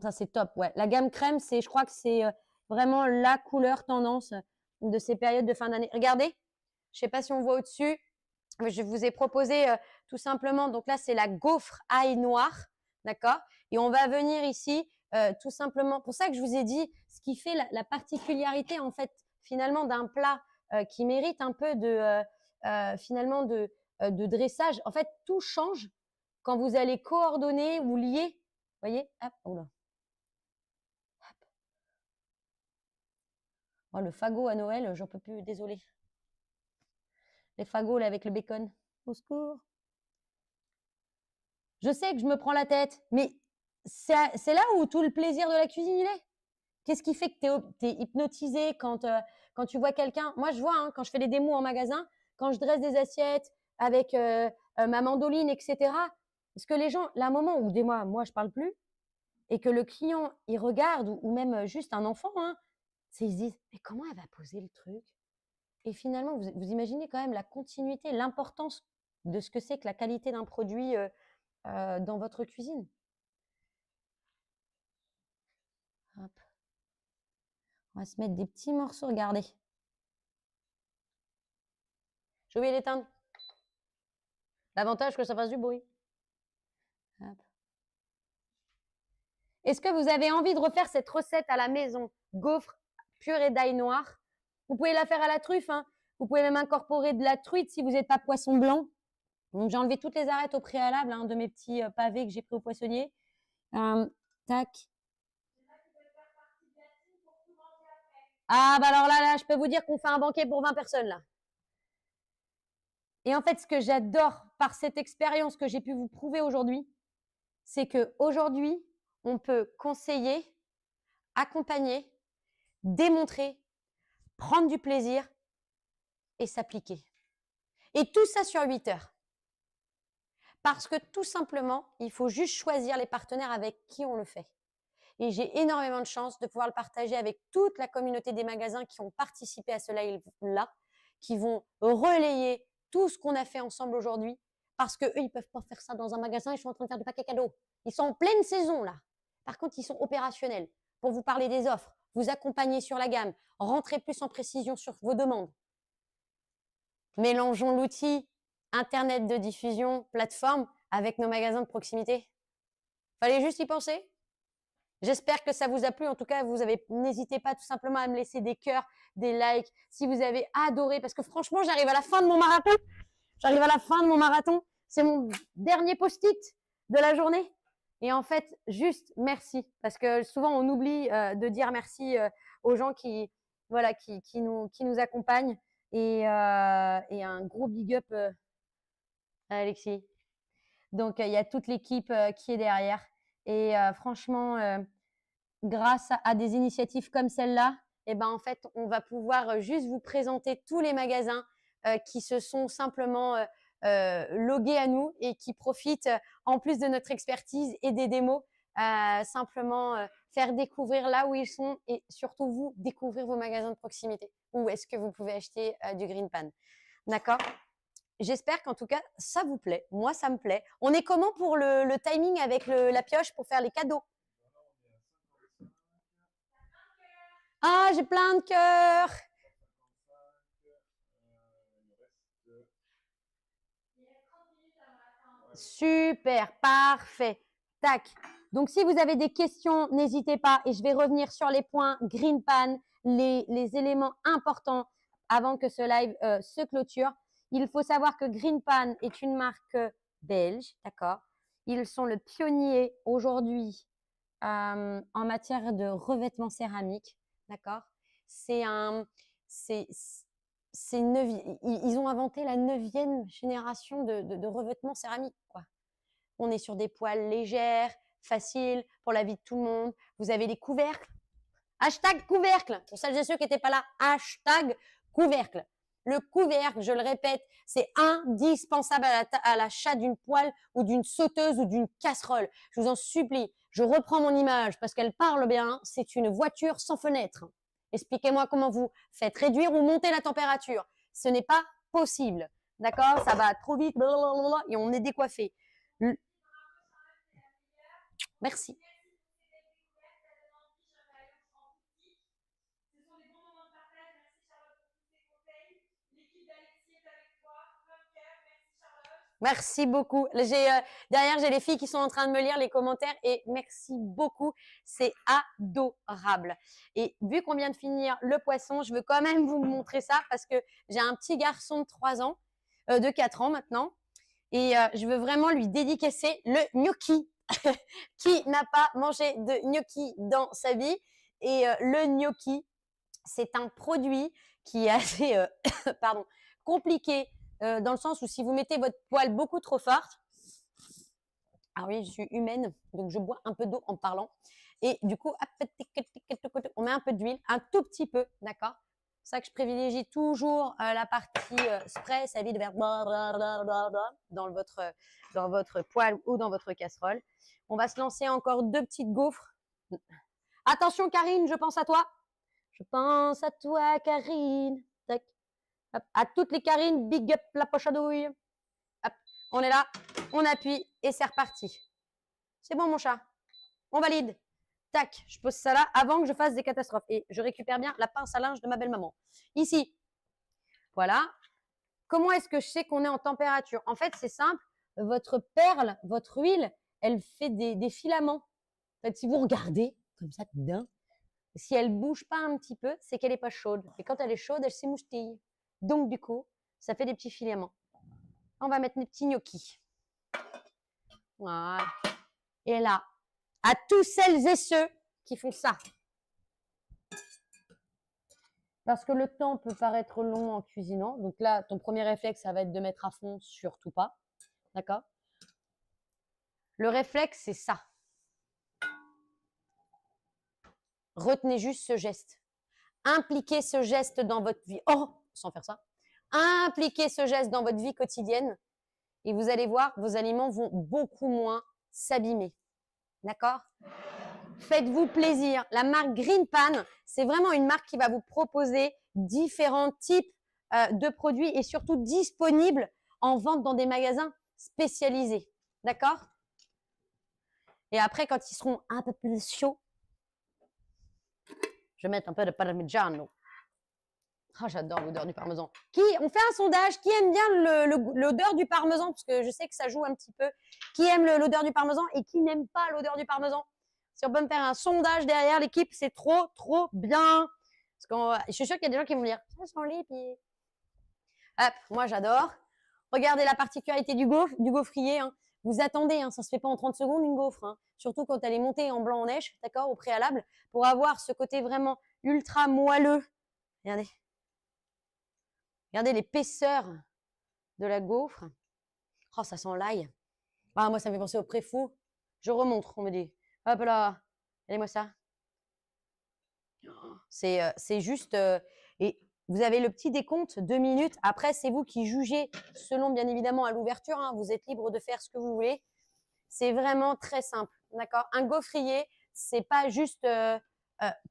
Ça, c'est top. Ouais. La gamme crème, je crois que c'est vraiment la couleur tendance de ces périodes de fin d'année. Regardez, je ne sais pas si on voit au-dessus. Je vous ai proposé tout simplement, donc là, c'est la gaufre ail noir, d'accord? Et on va venir ici tout simplement, pour ça que je vous ai dit, ce qui fait la particularité, en fait, finalement, d'un plat qui mérite un peu finalement de dressage. En fait, tout change quand vous allez coordonner ou lier. Vous voyez? Hop, oh là. Hop. Oh, le fagot à Noël, j'en peux plus, désolé. Les fagots là avec le bacon. Au secours. Je sais que je me prends la tête, mais c'est là où tout le plaisir de la cuisine il est. Qu'est-ce qui fait que tu es hypnotisé quand tu vois quelqu'un? Moi, je vois, hein, quand je fais les démos en magasin, quand je dresse des assiettes avec ma mandoline, etc. Parce que les gens, là, un moment où moi, je parle plus, et que le client, il regarde, ou même juste un enfant, hein, ils se disent, mais comment elle va poser le truc? Et finalement, vous imaginez quand même la continuité, l'importance de ce que c'est que la qualité d'un produit dans votre cuisine. Hop. On va se mettre des petits morceaux, regardez. J'ai oublié d'éteindre. L'avantage que ça fasse du bruit. Hop. Est-ce que vous avez envie de refaire cette recette à la maison? Gaufre purée d'ail noir. Vous pouvez la faire à la truffe, hein. Vous pouvez même incorporer de la truite si vous n'êtes pas poisson blanc. Donc, j'ai enlevé toutes les arêtes au préalable, hein, de mes petits pavés que j'ai pris au poissonnier. Tac. Ah, bah alors là, je peux vous dire qu'on fait un banquet pour 20 personnes, là. Et en fait, ce que j'adore par cette expérience que j'ai pu vous prouver aujourd'hui, c'est qu'aujourd'hui, on peut conseiller, accompagner, démontrer, prendre du plaisir et s'appliquer. Et tout ça sur 8 heures. Parce que tout simplement, il faut juste choisir les partenaires avec qui on le fait. Et j'ai énormément de chance de pouvoir le partager avec toute la communauté des magasins qui ont participé à ce live-là, qui vont relayer tout ce qu'on a fait ensemble aujourd'hui, parce qu'eux, ils ne peuvent pas faire ça dans un magasin, ils sont en train de faire du paquet cadeau. Ils sont en pleine saison, là. Par contre, ils sont opérationnels pour vous parler des offres, vous accompagner sur la gamme, rentrer plus en précision sur vos demandes. Mélangeons l'outil Internet de diffusion, plateforme, avec nos magasins de proximité. Fallait juste y penser. J'espère que ça vous a plu. En tout cas, n'hésitez pas tout simplement à me laisser des cœurs, des likes, si vous avez adoré. Parce que franchement, j'arrive à la fin de mon marathon. C'est mon dernier post-it de la journée. Et en fait, juste merci. Parce que souvent, on oublie de dire merci aux gens qui nous accompagnent. Et un gros big up à Alexis. Donc, il y a toute l'équipe qui est derrière. Et franchement, grâce à des initiatives comme celle-là, en fait, on va pouvoir juste vous présenter tous les magasins qui se sont simplement logués à nous et qui profitent, en plus de notre expertise et des démos, simplement faire découvrir là où ils sont et surtout vous, découvrir vos magasins de proximité. Où est-ce que vous pouvez acheter du Green Pan. D'accord ? J'espère qu'en tout cas, ça vous plaît. Moi, ça me plaît. On est comment pour le timing avec la pioche pour faire les cadeaux? Ah, j'ai plein de cœurs. 155, Super, parfait. Tac. Donc, si vous avez des questions, n'hésitez pas et je vais revenir sur les points Green Pan, les éléments importants avant que ce live se clôture. Il faut savoir que Green Pan est une marque belge, d'accord? Ils sont le pionnier aujourd'hui en matière de revêtement céramique, d'accord? C'est ils ont inventé la 9e génération de revêtement céramique, quoi. On est sur des poêles légères, faciles pour la vie de tout le monde. Vous avez des couvercles. Hashtag couvercle. Pour celles et ceux qui n'étaient pas là, hashtag couvercle. Le couvercle, je le répète, c'est indispensable à l'achat d'une poêle ou d'une sauteuse ou d'une casserole. Je vous en supplie. Je reprends mon image parce qu'elle parle bien. C'est une voiture sans fenêtre. Expliquez-moi comment vous faites réduire ou monter la température. Ce n'est pas possible. D'accord? Ça va trop vite et on est décoiffé. Merci. Merci beaucoup. Derrière, j'ai les filles qui sont en train de me lire les commentaires et merci beaucoup. C'est adorable. Et vu qu'on vient de finir le poisson, je veux quand même vous montrer ça parce que j'ai un petit garçon de 3 ans, de 4 ans maintenant. Et je veux vraiment lui dédicacer le gnocchi. Qui n'a pas mangé de gnocchi dans sa vie? Et le gnocchi, c'est un produit qui est assez pardon, compliqué dans le sens où si vous mettez votre poêle beaucoup trop forte, ah oui, je suis humaine, donc je bois un peu d'eau en parlant. Et du coup, on met un peu d'huile, un tout petit peu, d'accord? C'est ça que je privilégie toujours la partie spray, ça évite de faire dans votre poêle ou dans votre casserole. On va se lancer encore 2 petites gaufres. Attention Karine, je pense à toi. Je pense à toi Karine. Tac. Hop. À toutes les Karines, big up la poche à douille. Hop. On est là, on appuie et c'est reparti. C'est bon mon chat, on valide. Tac, je pose ça là avant que je fasse des catastrophes. Et je récupère bien la pince à linge de ma belle-maman. Ici, voilà. Comment est-ce que je sais qu'on est en température? En fait, c'est simple. Votre perle, votre huile, elle fait des filaments. En fait, si vous regardez, comme ça, dedans, si elle bouge pas un petit peu, c'est qu'elle n'est pas chaude. Et quand elle est chaude, elle s'émoustille. Donc, du coup, ça fait des petits filaments. On va mettre mes petits gnocchis. Voilà. Et là, à tous celles et ceux qui font ça. Parce que le temps peut paraître long en cuisinant. Donc là, ton premier réflexe, ça va être de mettre à fond, surtout pas. D'accord? Le réflexe, c'est ça. Retenez juste ce geste. Impliquez ce geste dans votre vie. Oh, sans faire ça. Impliquez ce geste dans votre vie quotidienne et vous allez voir, vos aliments vont beaucoup moins s'abîmer. D'accord? Faites-vous plaisir. La marque Green Pan, c'est vraiment une marque qui va vous proposer différents types de produits et surtout disponibles en vente dans des magasins spécialisés. D'accord? Et après, quand ils seront un peu plus chauds, je vais mettre un peu de parmigiano. Oh, j'adore l'odeur du parmesan. On fait un sondage. Qui aime bien l'odeur du parmesan? Parce que je sais que ça joue un petit peu. Qui aime l'odeur du parmesan et qui n'aime pas l'odeur du parmesan? Si on peut me faire un sondage derrière l'équipe, c'est trop, trop bien. Je suis sûre qu'il y a des gens qui vont me dire ça sent les pieds. Hop, moi j'adore. Regardez la particularité du gaufrier. Hein. Vous attendez, hein, ça ne se fait pas en 30 secondes une gaufre. Hein. Surtout quand elle est montée en blanc en neige, d'accord, au préalable, pour avoir ce côté vraiment ultra moelleux. Regardez. Regardez l'épaisseur de la gaufre. Oh, ça sent l'ail. Ah, moi, ça me fait penser au préfou. Je remonte, on me dit. Hop là, regardez-moi ça. C'est juste… et vous avez le petit décompte, 2 minutes. Après, c'est vous qui jugez selon, bien évidemment, à l'ouverture. Hein, vous êtes libre de faire ce que vous voulez. C'est vraiment très simple, d'accord? Un gaufrier, c'est pas juste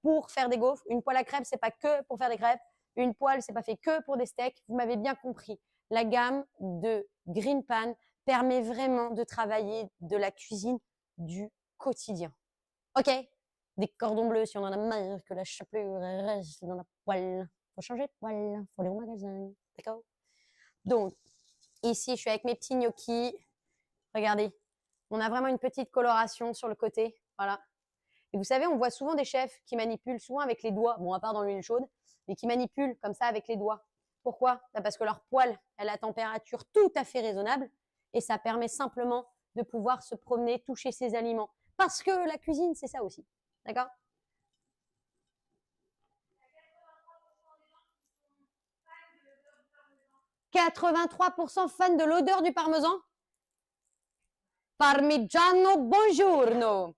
pour faire des gaufres. Une poêle à crêpes, c'est pas que pour faire des crêpes. Une poêle, c'est pas fait que pour des steaks. Vous m'avez bien compris. La gamme de Green Pan permet vraiment de travailler de la cuisine du quotidien. OK? des cordons bleus si on en a marre que la chapelure reste dans la poêle. Faut changer de poêle, faut aller au magasin, d'accord? Donc, ici, je suis avec mes petits gnocchis. Regardez, on a vraiment une petite coloration sur le côté, voilà. Et vous savez, on voit souvent des chefs qui manipulent souvent avec les doigts, bon, à part dans l'huile chaude, mais qui manipulent comme ça avec les doigts. Pourquoi? Parce que leur poêle, elle a température tout à fait raisonnable et ça permet simplement de pouvoir se promener, toucher ses aliments. Parce que la cuisine, c'est ça aussi. D'accord? « 83% fans de l'odeur du parmesan. Parmigiano buongiorno.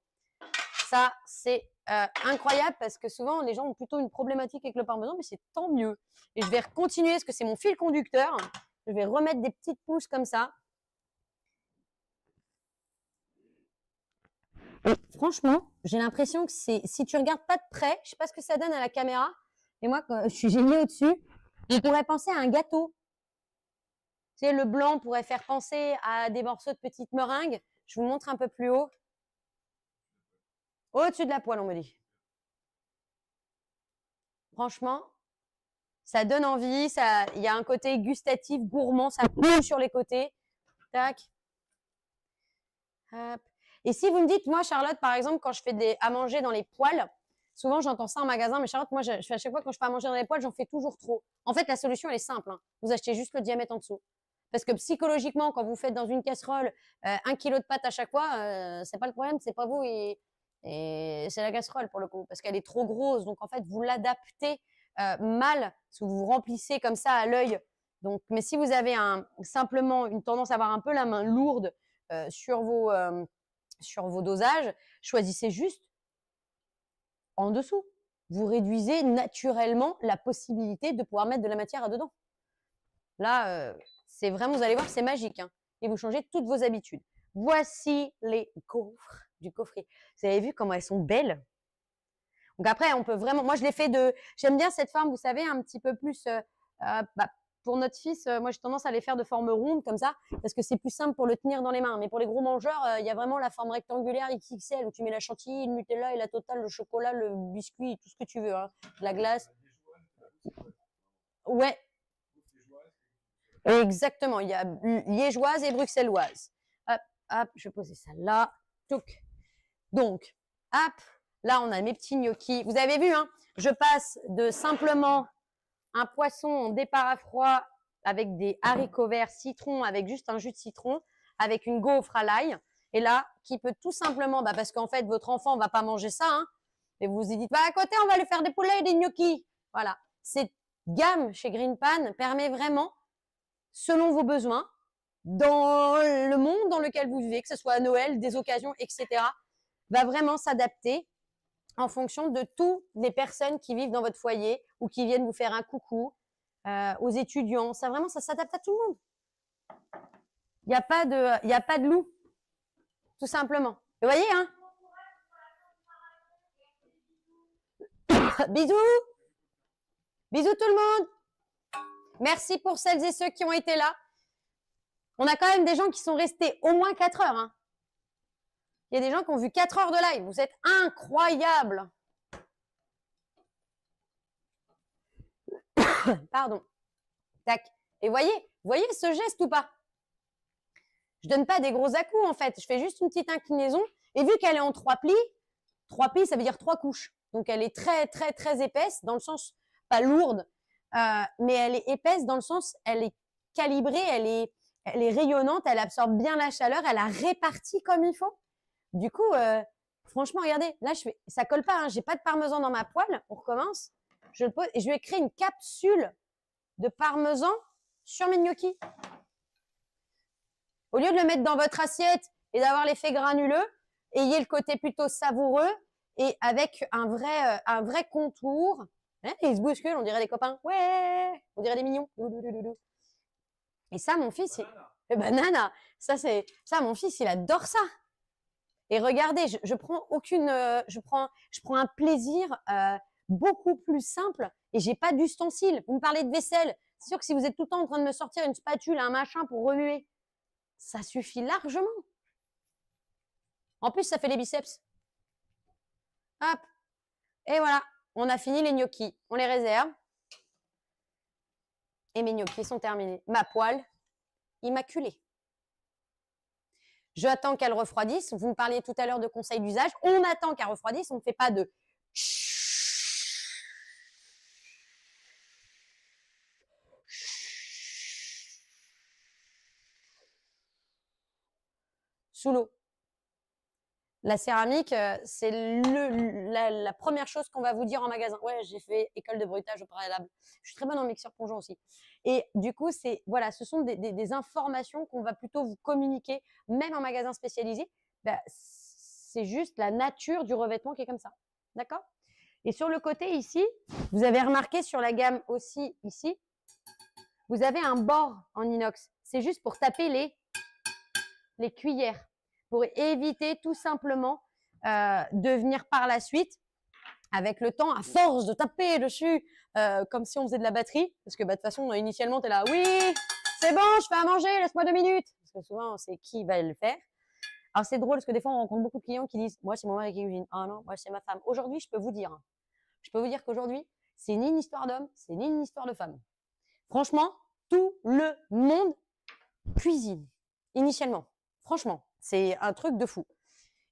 Ça, c'est incroyable parce que souvent, les gens ont plutôt une problématique avec le parmesan, mais c'est tant mieux. Et je vais continuer parce que c'est mon fil conducteur. Je vais remettre des petites pousses comme ça. Et franchement, j'ai l'impression que si tu regardes pas de près, je sais pas ce que ça donne à la caméra, et moi, quand je suis géniée au-dessus, on pourrait penser à un gâteau. Tu sais, le blanc pourrait faire penser à des morceaux de petites meringues. Je vous montre un peu plus haut. Au-dessus de la poêle, on me dit. Franchement, ça donne envie. Il y a un côté gustatif, gourmand. Ça coule sur les côtés. Tac. Hop. Et si vous me dites, moi, Charlotte, par exemple, quand je fais à manger dans les poêles, souvent j'entends ça en magasin, mais Charlotte, moi, je fais à chaque fois quand je fais à manger dans les poêles, j'en fais toujours trop. En fait, la solution, elle est simple. Hein. Vous achetez juste le diamètre en dessous. Parce que psychologiquement, quand vous faites dans une casserole 1 kilo de pâte à chaque fois, c'est pas le problème, c'est pas vous et c'est la casserole pour le coup, parce qu'elle est trop grosse. Donc en fait, vous l'adaptez mal, parce que vous vous remplissez comme ça à l'œil. Donc, mais si vous avez simplement une tendance à avoir un peu la main lourde sur vos dosages, choisissez juste en dessous. Vous réduisez naturellement la possibilité de pouvoir mettre de la matière dedans. Là, c'est vraiment, vous allez voir, c'est magique. Hein, et vous changez toutes vos habitudes. Voici les gaufres du coffret. Vous avez vu comment elles sont belles? Donc après, on peut vraiment… Moi, je l'ai fait j'aime bien cette forme, vous savez, un petit peu plus… pour notre fils, moi, j'ai tendance à les faire de forme ronde, comme ça, parce que c'est plus simple pour le tenir dans les mains. Mais pour les gros mangeurs, il y a vraiment la forme rectangulaire XXL, où tu mets la chantilly, le Nutella et la totale, le chocolat, le biscuit, tout ce que tu veux. Hein, la glace. Ouais. Exactement, il y a liégeoise et bruxelloise. Hop, hop, je vais poser ça là. Touc. Donc, hop, là on a mes petits gnocchis. Vous avez vu, hein, je passe de simplement un poisson en départ à froid avec des haricots verts, citron, avec juste un jus de citron, avec une gaufre à l'ail. Et là, qui peut tout simplement, parce qu'en fait, votre enfant ne va pas manger ça, hein, et vous vous dites, à côté, on va lui faire des poulets et des gnocchis. Voilà. Cette gamme chez Green Pan permet vraiment, selon vos besoins, dans le monde dans lequel vous vivez, que ce soit à Noël, des occasions, etc., va vraiment s'adapter en fonction de toutes les personnes qui vivent dans votre foyer ou qui viennent vous faire un coucou, aux étudiants. Ça, vraiment, ça s'adapte à tout le monde. Il n'y a pas de loup, tout simplement. Vous voyez, hein? Bisous! Bisous tout le monde! Merci pour celles et ceux qui ont été là. On a quand même des gens qui sont restés au moins 4 heures. Hein. Il y a des gens qui ont vu 4 heures de live. Vous êtes incroyables. Pardon. Tac. Et voyez ce geste ou pas? Je donne pas des gros à-coups en fait. Je fais juste une petite inclinaison. Et vu qu'elle est en 3 plis, ça veut dire 3 couches. Donc elle est très, très, très épaisse, dans le sens, pas lourde, mais elle est épaisse dans le sens, elle est calibrée, elle est rayonnante, elle absorbe bien la chaleur, elle a réparti comme il faut. Du coup, franchement, regardez, là, ça colle pas, hein, j'ai pas de parmesan dans ma poêle. On recommence. Je le pose et je vais créer une capsule de parmesan sur mes gnocchis. Au lieu de le mettre dans votre assiette et d'avoir l'effet granuleux, ayez le côté plutôt savoureux et avec un vrai contour. Hein, ils se bousculent, on dirait des copains. Ouais, on dirait des mignons. Et ça, mon fils, banana. Ça, mon fils, il adore ça. Et regardez, je prends un plaisir beaucoup plus simple et j'ai pas d'ustensiles. Vous me parlez de vaisselle. C'est sûr que si vous êtes tout le temps en train de me sortir une spatule, un machin pour remuer, ça suffit largement. En plus, ça fait les biceps. Hop. Et voilà, on a fini les gnocchis. On les réserve. Et mes gnocchis sont terminés. Ma poêle, immaculée. J'attends qu'elle refroidisse. Vous me parliez tout à l'heure de conseils d'usage. On attend qu'elle refroidisse. On ne fait pas de sous l'eau. La céramique, c'est la première chose qu'on va vous dire en magasin. Ouais, j'ai fait école de bruitage au préalable. Je suis très bonne en mixeur plongeant aussi. Et du coup, voilà, ce sont des informations qu'on va plutôt vous communiquer, même en magasin spécialisé. Bah, c'est juste la nature du revêtement qui est comme ça. D'accord? Et sur le côté ici, vous avez remarqué sur la gamme aussi ici, vous avez un bord en inox. C'est juste pour taper les cuillères, pour éviter tout simplement de venir par la suite, avec le temps, à force de taper dessus, comme si on faisait de la batterie, parce que bah, de toute façon, initialement, tu es là, oui, c'est bon, je fais à manger, laisse-moi 2 minutes. Parce que souvent, c'est qui va le faire. Alors, c'est drôle, parce que des fois, on rencontre beaucoup de clients qui disent, moi, c'est mon mari qui cuisine. Ah non, moi, c'est ma femme. Aujourd'hui, je peux vous dire qu'aujourd'hui, c'est ni une histoire d'homme, c'est ni une histoire de femme. Franchement, tout le monde cuisine, initialement. Franchement, c'est un truc de fou.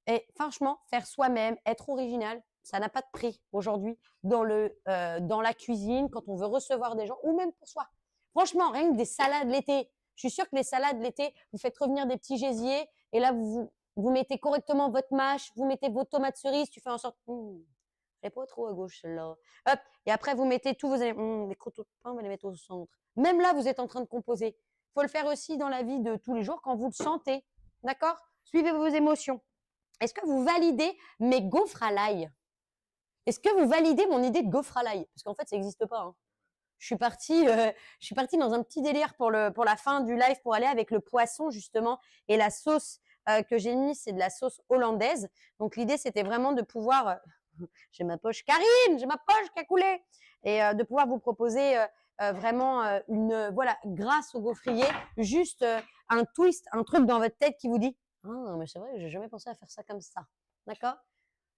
Et franchement, faire soi-même, être original, ça n'a pas de prix aujourd'hui dans la cuisine, quand on veut recevoir des gens, ou même pour soi. Franchement, rien que des salades l'été. Je suis sûre que les salades l'été, vous faites revenir des petits gésiers, et là, vous mettez correctement votre mâche, vous mettez vos tomates cerises, tu fais en sorte, elle est pas trop à gauche celle-là. Hop, et après, vous mettez tous les croûtes de pain, on va les mettre au centre. Même là, vous êtes en train de composer. Il faut le faire aussi dans la vie de tous les jours quand vous le sentez. D'accord? Suivez vos émotions. Est-ce que vous validez mes gaufres à l'ail? Est-ce que vous validez mon idée de gaufre à l'ail? Parce qu'en fait, ça n'existe pas. Hein. Je suis partie dans un petit délire pour la fin du live pour aller avec le poisson justement et la sauce que j'ai mise, c'est de la sauce hollandaise. Donc l'idée, c'était vraiment de pouvoir, j'ai ma poche Karine, j'ai ma poche qui a coulé, et de pouvoir vous proposer vraiment voilà, grâce au gaufrier, juste un twist, un truc dans votre tête qui vous dit ah, mais c'est vrai, j'ai jamais pensé à faire ça comme ça. D'accord?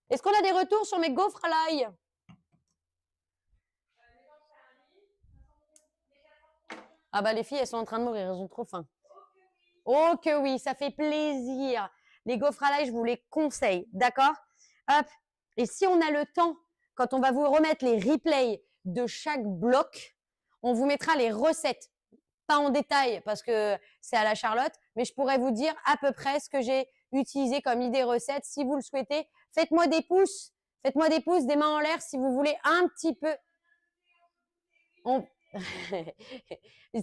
Est-ce qu'on a des retours sur mes gaufres à l'ail? Ah bah les filles, elles sont en train de mourir, elles ont trop faim. Oh que oui, ça fait plaisir. Les gaufres à l'ail, je vous les conseille, d'accord? Hop. Et si on a le temps, quand on va vous remettre les replays de chaque bloc, on vous mettra les recettes. Pas en détail parce que c'est à la Charlotte, mais je pourrais vous dire à peu près ce que j'ai utilisé comme idée recette. Si vous le souhaitez, faites-moi des pouces. Faites-moi des pouces, des mains en l'air si vous voulez un petit peu.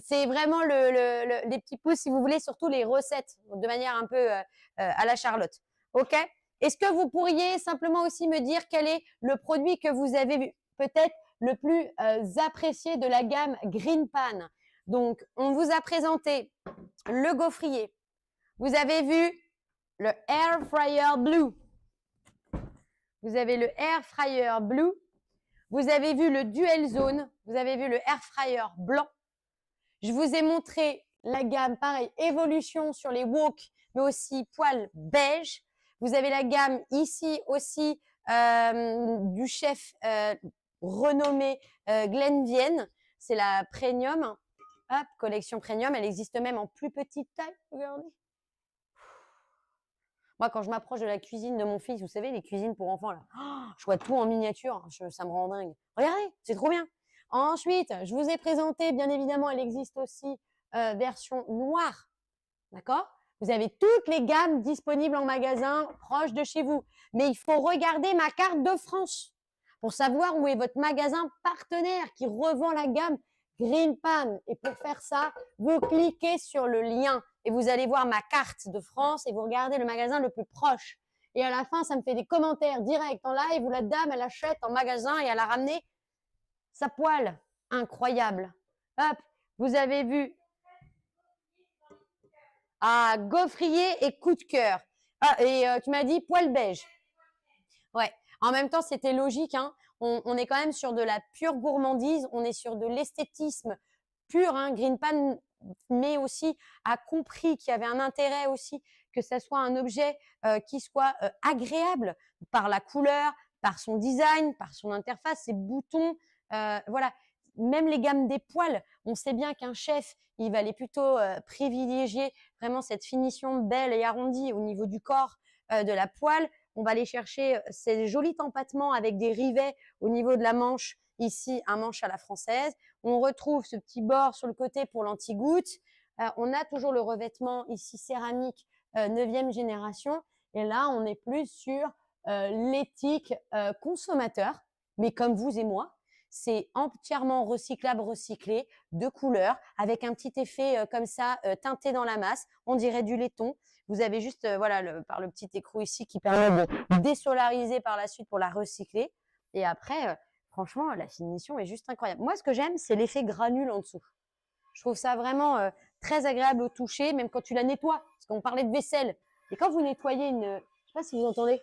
C'est vraiment les petits pouces si vous voulez, surtout les recettes de manière un peu à la Charlotte. OK? Est-ce que vous pourriez simplement aussi me dire quel est le produit que vous avez peut-être le plus apprécié de la gamme Green Pan? Donc, on vous a présenté le gaufrier. Vous avez vu le Air Fryer Blue. Vous avez le Air Fryer Blue. Vous avez vu le Dual Zone. Vous avez vu le Air Fryer blanc. Je vous ai montré la gamme, pareil, évolution sur les wok, mais aussi poêle beige. Vous avez la gamme ici aussi du chef renommé Glenvienne. C'est la Premium. Hop, collection Premium. Elle existe même en plus petite taille. Regardez. Moi, quand je m'approche de la cuisine de mon fils, vous savez, les cuisines pour enfants, là, je vois tout en miniature. Ça me rend dingue. Regardez, c'est trop bien. Ensuite, je vous ai présenté, bien évidemment, elle existe aussi version noire. D'accord? Vous avez toutes les gammes disponibles en magasin proche de chez vous. Mais il faut regarder ma carte de France pour savoir où est votre magasin partenaire qui revend la gamme Green Pan. Et pour faire ça, vous cliquez sur le lien et vous allez voir ma carte de France et vous regardez le magasin le plus proche. Et à la fin, ça me fait des commentaires directs en live où la dame, elle achète en magasin et elle a ramené sa poêle. Incroyable. Hop, vous avez vu. Ah, gaufrier et coup de cœur. Ah, et tu m'as dit poêle beige. Ouais. En même temps, c'était logique. Hein. On est quand même sur de la pure gourmandise. On est sur de l'esthétisme pur. Hein. Green Pan, mais aussi a compris qu'il y avait un intérêt aussi que ça soit un objet qui soit agréable par la couleur, par son design, par son interface, ses boutons, voilà. Même les gammes des poils, on sait bien qu'un chef, il va aller plutôt privilégier vraiment cette finition belle et arrondie au niveau du corps de la poêle. On va aller chercher ces jolis empattements avec des rivets au niveau de la manche, ici un manche à la française. On retrouve ce petit bord sur le côté pour l'anti-goutte. On a toujours le revêtement ici céramique 9e génération. Et là, on est plus sur l'éthique consommateur, mais comme vous et moi. C'est entièrement recyclable, recyclé, de couleur, avec un petit effet comme ça, teinté dans la masse. On dirait du laiton. Vous avez juste, voilà, par le petit écrou ici qui permet de désolariser par la suite pour la recycler. Et après, franchement, la finition est juste incroyable. Moi, ce que j'aime, c'est l'effet granule en dessous. Je trouve ça vraiment très agréable au toucher, même quand tu la nettoies. Parce qu'on parlait de vaisselle. Et quand vous nettoyez une… Je ne sais pas si vous entendez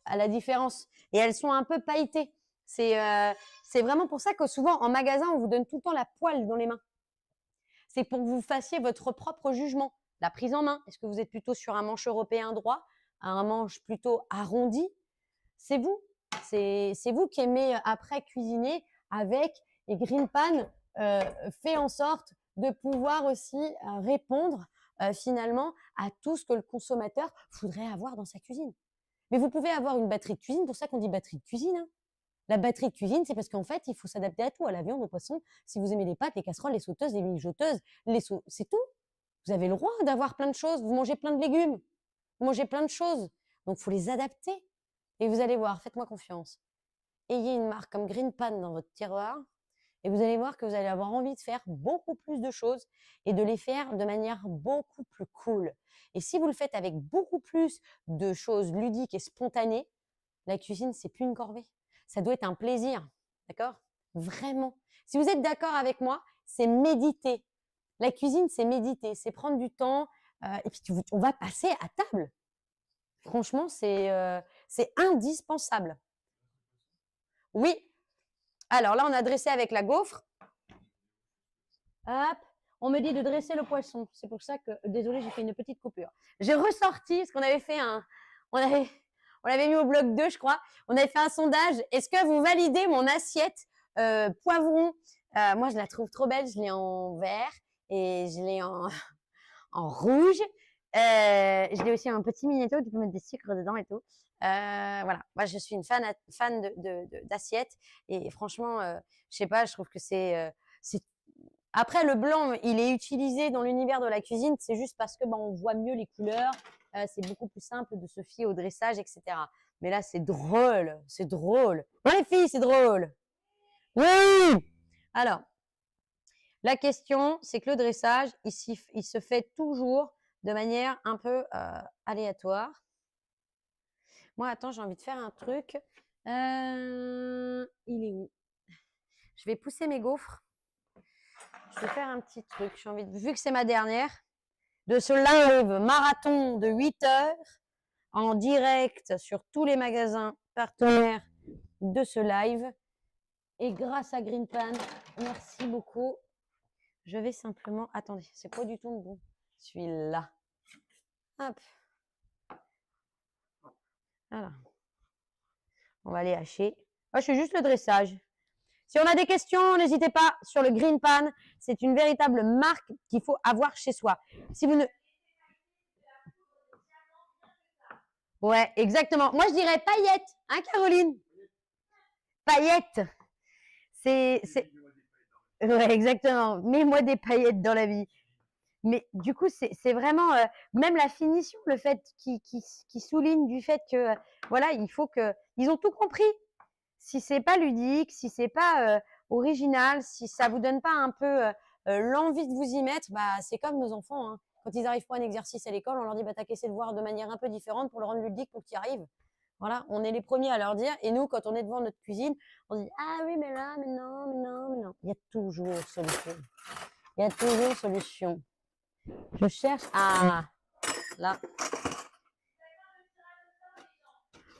à la différence. Et elles sont un peu pailletées. C'est vraiment pour ça que souvent, en magasin, on vous donne tout le temps la poêle dans les mains. C'est pour que vous fassiez votre propre jugement. La prise en main. Est-ce que vous êtes plutôt sur un manche européen droit, un manche plutôt arrondi? C'est vous. C'est vous qui aimez après cuisiner avec. Et Green Pan fait en sorte de pouvoir aussi répondre finalement à tout ce que le consommateur voudrait avoir dans sa cuisine. Mais vous pouvez avoir une batterie de cuisine, pour ça qu'on dit batterie de cuisine. Hein. La batterie de cuisine, c'est parce qu'en fait, il faut s'adapter à tout, à la viande, au poisson. Si vous aimez les pâtes, les casseroles, les sauteuses, les mijoteuses, c'est tout. Vous avez le droit d'avoir plein de choses. Vous mangez plein de légumes. Vous mangez plein de choses. Donc, il faut les adapter. Et vous allez voir, faites-moi confiance. Ayez une marque comme Green Pan dans votre tiroir et vous allez voir que vous allez avoir envie de faire beaucoup plus de choses et de les faire de manière beaucoup plus cool. Et si vous le faites avec beaucoup plus de choses ludiques et spontanées, la cuisine, c'est plus une corvée. Ça doit être un plaisir, d'accord? Vraiment. Si vous êtes d'accord avec moi, c'est méditer. La cuisine, c'est méditer, c'est prendre du temps et puis on va passer à table. Franchement, c'est indispensable. Oui. Alors là, on a dressé avec la gaufre. Hop. On me dit de dresser le poisson. C'est pour ça que, désolé, j'ai fait une petite coupure. J'ai ressorti ce qu'on avait fait on l'avait mis au bloc 2, je crois. On avait fait un sondage. Est-ce que vous validez mon assiette poivron? Moi, je la trouve trop belle. Je l'ai en vert et je l'ai en rouge. Je l'ai aussi en petit miniature. Tu peux mettre des sucres dedans et tout. Voilà. Moi, je suis une fan d'assiettes. Et franchement, je sais pas, je trouve que c'est… Après, le blanc, il est utilisé dans l'univers de la cuisine. C'est juste parce que on voit mieux les couleurs. C'est beaucoup plus simple de se fier au dressage, etc. Mais là, c'est drôle. C'est drôle. Ouais, les filles, c'est drôle. Oui. Alors, la question, c'est que le dressage, il se fait toujours de manière un peu aléatoire. Moi, attends, j'ai envie de faire un truc. Il est où? Je vais pousser mes gaufres. Je vais faire un petit truc. J'ai envie vu que c'est ma dernière, de ce live marathon de 8 heures en direct sur tous les magasins partenaires de ce live. Et grâce à Green Pan, merci beaucoup. Je vais simplement… Attendez, c'est pas du tout le bon. Celui-là. Hop. Voilà. On va les hacher. Moi, je fais juste le dressage. Si on a des questions, n'hésitez pas sur le Green Pan. C'est une véritable marque qu'il faut avoir chez soi. Si vous ne… Ouais, exactement. Moi, je dirais paillettes. Hein, Caroline? Paillettes. C'est… Ouais, exactement. Mets-moi des paillettes dans la vie. Mais du coup, c'est vraiment… même la finition, le fait qui souligne du fait que… voilà, il faut que… Ils ont tout compris. Si c'est pas ludique, si c'est pas original, si ça vous donne pas un peu l'envie de vous y mettre, bah c'est comme nos enfants. Hein. Quand ils arrivent pas à un exercice à l'école, on leur dit bah t'as qu'à essayer de voir de manière un peu différente pour le rendre ludique pour que tu y arrives. Voilà, on est les premiers à leur dire. Et nous, quand on est devant notre cuisine, on dit ah oui mais là, mais non, mais non, mais non. Il y a toujours solution. Il y a toujours solution. Je cherche là.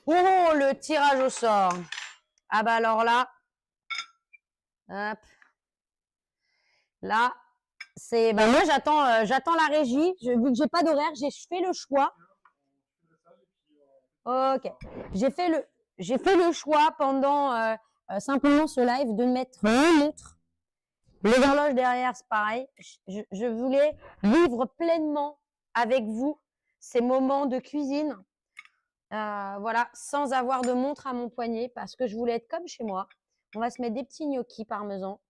Oh le tirage au sort. Ah bah alors là, hop. Là, c'est bah moi j'attends la régie. Vu que j'ai pas d'horaire, je fais le choix. Ok. J'ai fait le choix pendant simplement ce live de mettre une montre. Les horloges derrière, c'est pareil. Je voulais vivre pleinement avec vous ces moments de cuisine. Voilà, sans avoir de montre à mon poignet parce que je voulais être comme chez moi. On va se mettre des petits gnocchis parmesan.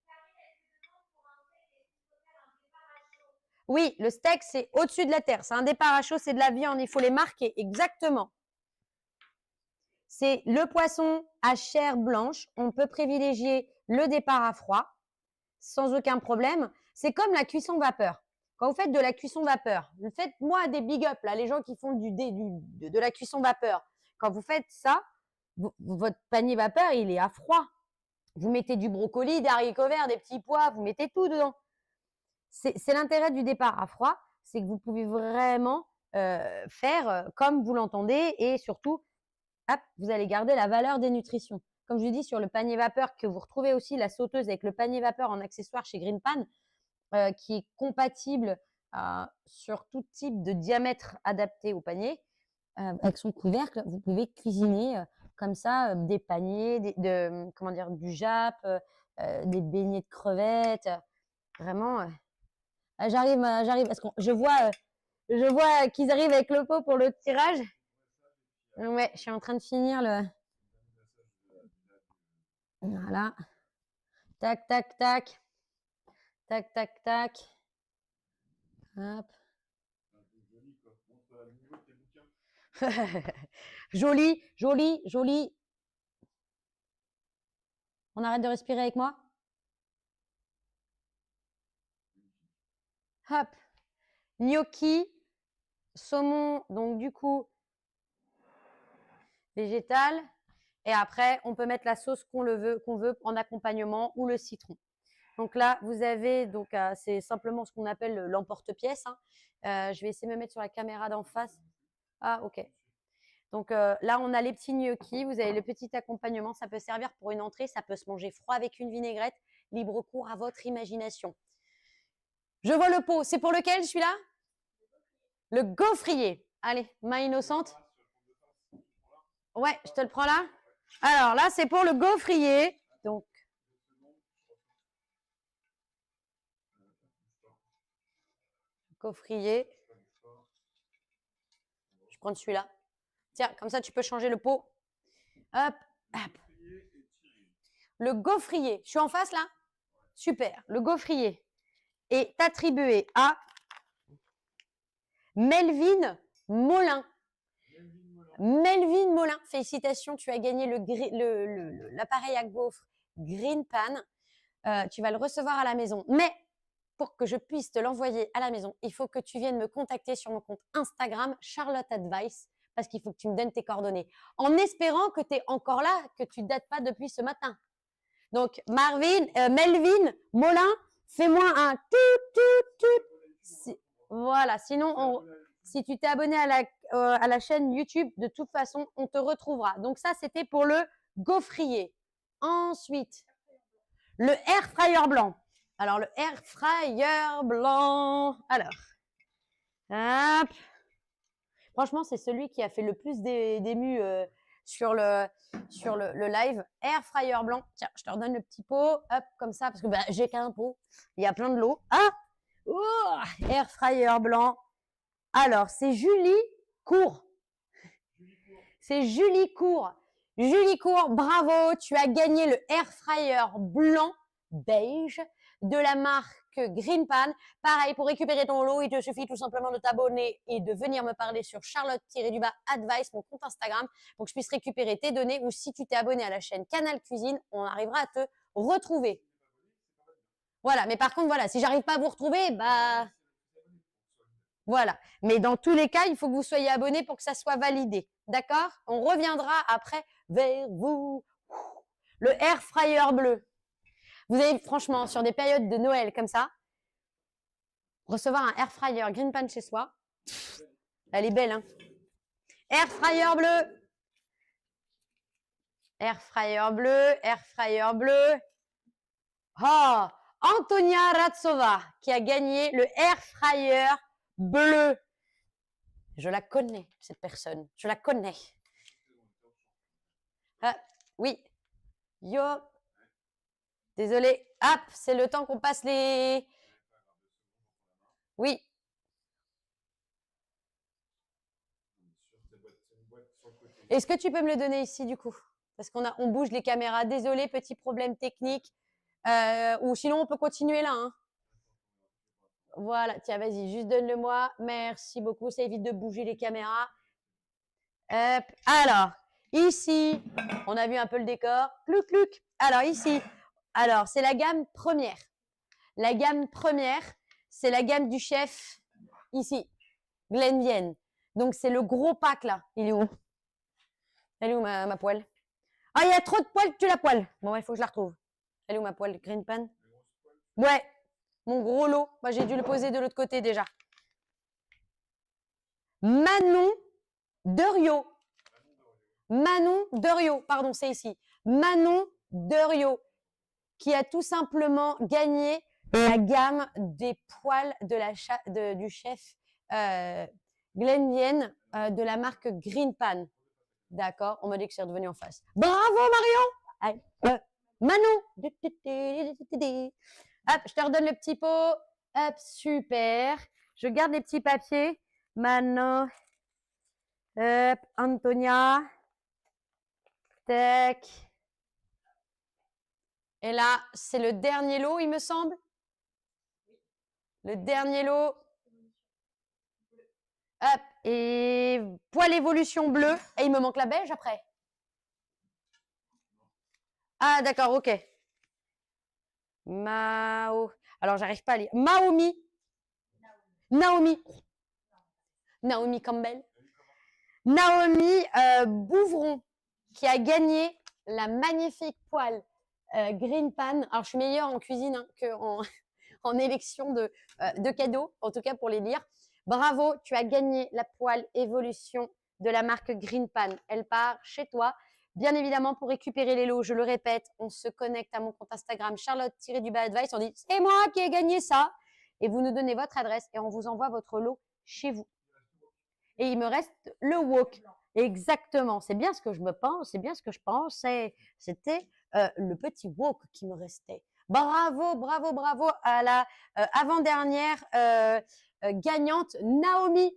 Oui, le steak, c'est au-dessus de la terre. C'est un départ à chaud, c'est de la viande. Il faut les marquer exactement. C'est le poisson à chair blanche. On peut privilégier le départ à froid sans aucun problème. C'est comme la cuisson vapeur. Quand vous faites de la cuisson vapeur, faites-moi des big up, là, les gens qui font de la cuisson vapeur. Quand vous faites ça, votre panier vapeur, il est à froid. Vous mettez du brocoli, des haricots verts, des petits pois, vous mettez tout dedans. C'est l'intérêt du départ à froid, c'est que vous pouvez vraiment faire comme vous l'entendez et surtout, hop, vous allez garder la valeur des nutritions. Comme je vous dis, sur le panier vapeur, que vous retrouvez aussi la sauteuse avec le panier vapeur en accessoire chez Green Pan, qui est compatible sur tout type de diamètre adapté au panier. Avec son couvercle, vous pouvez cuisiner comme ça des paniers, du japp, des beignets de crevettes. Vraiment, j'arrive parce que je vois qu'ils arrivent avec le pot pour le tirage. Ouais, je suis en train de finir le. Voilà. Tac, tac, tac. Tac, tac, tac. Hop. Joli, joli, joli. On arrête de respirer avec moi? Hop. Gnocchi, saumon, donc du coup, végétal. Et après, on peut mettre la sauce qu'on veut en accompagnement ou le citron. Donc là, vous avez, c'est simplement ce qu'on appelle l'emporte-pièce. Je vais essayer de me mettre sur la caméra d'en face. Ah, ok. Donc là, on a les petits gnocchis. Vous avez le petit accompagnement. Ça peut servir pour une entrée. Ça peut se manger froid avec une vinaigrette. Libre cours à votre imagination. Je vois le pot. C'est pour lequel, celui-là? Le gaufrier. Allez, main innocente. Ouais, je te le prends là. Alors là, c'est pour le gaufrier. Donc, gaufrier. Je prends celui-là. Tiens, comme ça, tu peux changer le pot. Hop, hop. Le gaufrier. Je suis en face là? Super. Le gaufrier est attribué à Melvin Molin. Melvin Molin, félicitations, tu as gagné l'appareil à gaufres Green Pan. Tu vas le recevoir à la maison. Mais pour que je puisse te l'envoyer à la maison, il faut que tu viennes me contacter sur mon compte Instagram Charlotte Advice parce qu'il faut que tu me donnes tes coordonnées. En espérant que tu es encore là, que tu ne dates pas depuis ce matin. Donc, Melvin Molin, fais-moi un tout. Voilà, sinon, si tu t'es abonné à la chaîne YouTube, de toute façon, on te retrouvera. Donc ça, c'était pour le gaufrier. Ensuite, le air fryer blanc. Alors, le air fryer blanc. Alors, hop. Franchement, c'est celui qui a fait le plus d'émus sur le live. Air fryer blanc. Tiens, je te redonne le petit pot. Hop, comme ça, parce que j'ai qu'un pot. Il y a plein de l'eau. Ah! Air fryer blanc. Alors, c'est Julie Cour. C'est Julie Cour. Julie Cour, bravo. Tu as gagné le air fryer blanc beige de la marque Green Pan. Pareil, pour récupérer ton lot, il te suffit tout simplement de t'abonner et de venir me parler sur Charlotte-Advice, mon compte Instagram, pour que je puisse récupérer tes données. Ou si tu t'es abonné à la chaîne Canal Cuisine, on arrivera à te retrouver. Voilà, mais par contre, voilà, si j'arrive pas à vous retrouver, voilà. Mais dans tous les cas, il faut que vous soyez abonné pour que ça soit validé. D'accord? On reviendra après vers vous. Le air fryer bleu. Vous avez, franchement, sur des périodes de Noël comme ça, recevoir un air fryer Green Pan chez soi, elle est belle, hein? Air fryer bleu. Air fryer bleu, air fryer bleu. Oh, Antonia Ratsova qui a gagné le air fryer bleu. Je la connais, cette personne. Je la connais. Oui. Yo. Désolé. Hop, c'est le temps qu'on passe les… Oui. Est-ce que tu peux me le donner ici du coup? Parce on bouge les caméras. Désolé, petit problème technique. Ou sinon, on peut continuer là. Hein. Voilà, tiens, vas-y, juste donne-le-moi. Merci beaucoup, ça évite de bouger les caméras. Hop. Alors, ici, on a vu un peu le décor. Clouc, clouc. Alors, ici, alors, c'est la gamme première. La gamme première, c'est la gamme du chef, ici, Glenvienne. Donc, c'est le gros pack là. Il est où? Elle est où ma poêle? Ah, il y a trop de poêles, tu la poêle. Bon, il faut que je la retrouve. Elle est où ma poêle? Green pan? Ouais, mon gros lot. Moi, j'ai dû le poser de l'autre côté déjà. Manon Deriot. Manon Deriot, pardon, c'est ici. Manon Deriot, qui a tout simplement gagné la gamme des poêles du chef Glenvienne de la marque Green Pan. D'accord, on m'a dit que c'est redevenu en face. Bravo Marion. Manon. Hop, je te redonne le petit pot. Hop, super. Je garde les petits papiers. Manon. Hop, Antonia. Tac. Et là, c'est le dernier lot, il me semble. Le dernier lot. Hop, et poil évolution bleu. Et il me manque la beige après. Ah, d'accord, ok. Mao. Alors, j'arrive pas à lire. Naomi. Naomi Campbell. Naomi Bouvron, qui a gagné la magnifique poêle Green Pan. Alors, je suis meilleure en cuisine hein, qu'en en élection de cadeaux, en tout cas pour les lire. Bravo, tu as gagné la poêle Évolution de la marque Green Pan. Elle part chez toi. Bien évidemment, pour récupérer les lots, je le répète, on se connecte à mon compte Instagram Charlotte-Advice. On dit c'est moi qui ai gagné ça. Et vous nous donnez votre adresse et on vous envoie votre lot chez vous. Et il me reste le wok. Exactement. C'est bien ce que je me pense. C'est bien ce que je pense. C'était le petit wok qui me restait. Bravo, bravo, bravo à la avant-dernière gagnante, Naomi.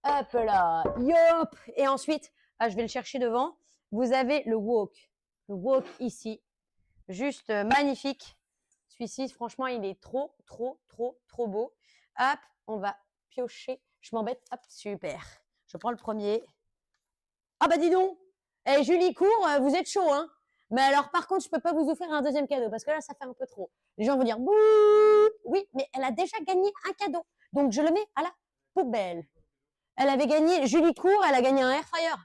Hop là, yop. Et ensuite, je vais le chercher devant. Vous avez le wok. Le wok ici. Juste magnifique. Celui-ci, franchement, il est trop, trop, trop, trop beau. Hop, on va piocher. Je m'embête. Hop, super. Je prends le premier. Ah bah dis donc. Eh, Julie Cour, vous êtes chaud, hein. Mais alors, par contre, je peux pas vous offrir un deuxième cadeau parce que là, ça fait un peu trop. Les gens vont dire, bouh, oui, mais elle a déjà gagné un cadeau. Donc, je le mets à la poubelle. Elle avait gagné, Julie Cour, elle a gagné un air fryer.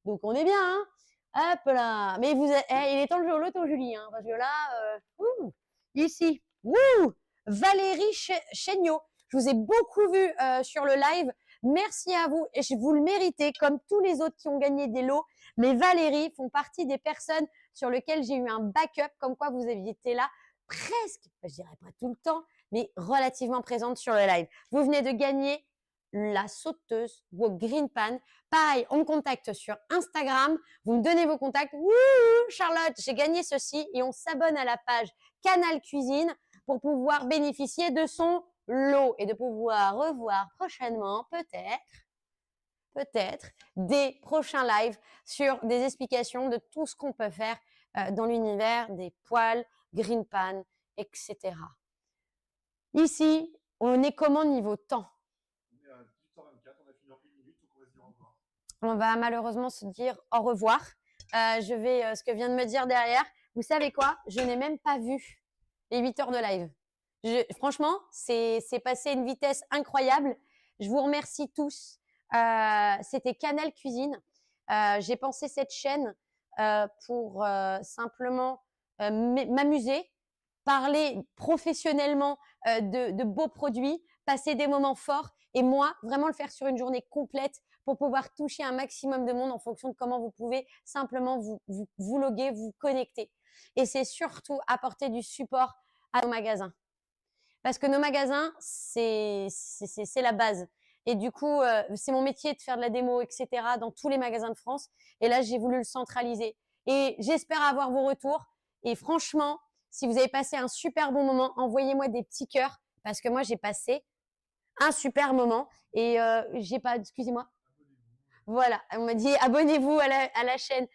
Donc, on est bien, hein. Hop là. Mais vous, il est temps de jouer au loto, Julie, hein, parce que là, ici, Valérie Chéniaud. Je vous ai beaucoup vu sur le live. Merci à vous et vous le méritez comme tous les autres qui ont gagné des lots. Mais Valérie font partie des personnes sur lesquelles j'ai eu un backup, comme quoi vous aviez été là presque, je dirais pas tout le temps, mais relativement présente sur le live. Vous venez de gagner la sauteuse Wok Green Pan. Pareil, on me contacte sur Instagram. Vous me donnez vos contacts. Wouh, Charlotte, j'ai gagné ceci et on s'abonne à la page Canal Cuisine pour pouvoir bénéficier de son lot et de pouvoir revoir prochainement peut-être des prochains lives sur des explications de tout ce qu'on peut faire dans l'univers des poêles, Green Pan, etc. Ici, on est comment niveau temps? On est à 18h24, on a fini en 1 minute, donc on va se dire au revoir. On va malheureusement se dire au revoir. Je vais, ce que vient de me dire derrière, vous savez quoi? Je n'ai même pas vu les 8 heures de live. Franchement, c'est passé une vitesse incroyable. Je vous remercie tous. C'était Canal Cuisine. J'ai pensé cette chaîne pour simplement m'amuser, parler professionnellement de beaux produits, passer des moments forts et moi, vraiment le faire sur une journée complète pour pouvoir toucher un maximum de monde en fonction de comment vous pouvez simplement vous loguer, vous connecter. Et c'est surtout apporter du support à nos magasins. Parce que nos magasins, c'est la base. Et du coup, c'est mon métier de faire de la démo, etc. dans tous les magasins de France. Et là, j'ai voulu le centraliser. Et j'espère avoir vos retours. Et franchement, si vous avez passé un super bon moment, envoyez-moi des petits cœurs parce que moi, j'ai passé un super moment et j'ai pas, excusez-moi. Voilà, on m'a dit abonnez-vous à la chaîne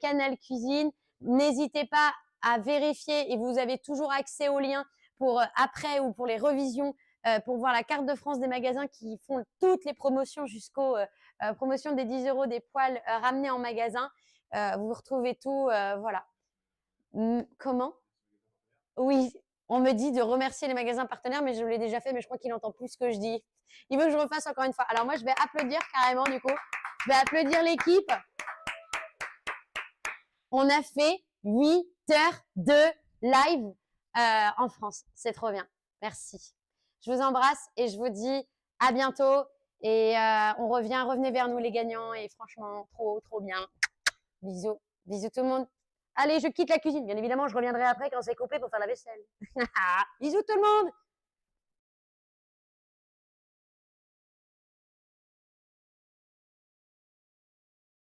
Canal Cuisine. N'hésitez pas à vérifier et vous avez toujours accès aux liens pour après ou pour les revisions, pour voir la carte de France des magasins qui font toutes les promotions jusqu'aux promotions des 10 € des poils ramenés en magasin. Vous retrouvez tout, voilà. Comment? Oui, on me dit de remercier les magasins partenaires, mais je l'ai déjà fait, mais je crois qu'il entend plus ce que je dis. Il veut que je refasse encore une fois. Alors moi, je vais applaudir carrément du coup. Je vais applaudir l'équipe. On a fait 8 heures de live en France. C'est trop bien. Merci. Je vous embrasse et je vous dis à bientôt. Et on revient, revenez vers nous les gagnants. Et franchement, trop, trop bien. Bisous. Bisous tout le monde. Allez, je quitte la cuisine. Bien évidemment, je reviendrai après quand c'est coupé pour faire la vaisselle. Bisous tout le monde.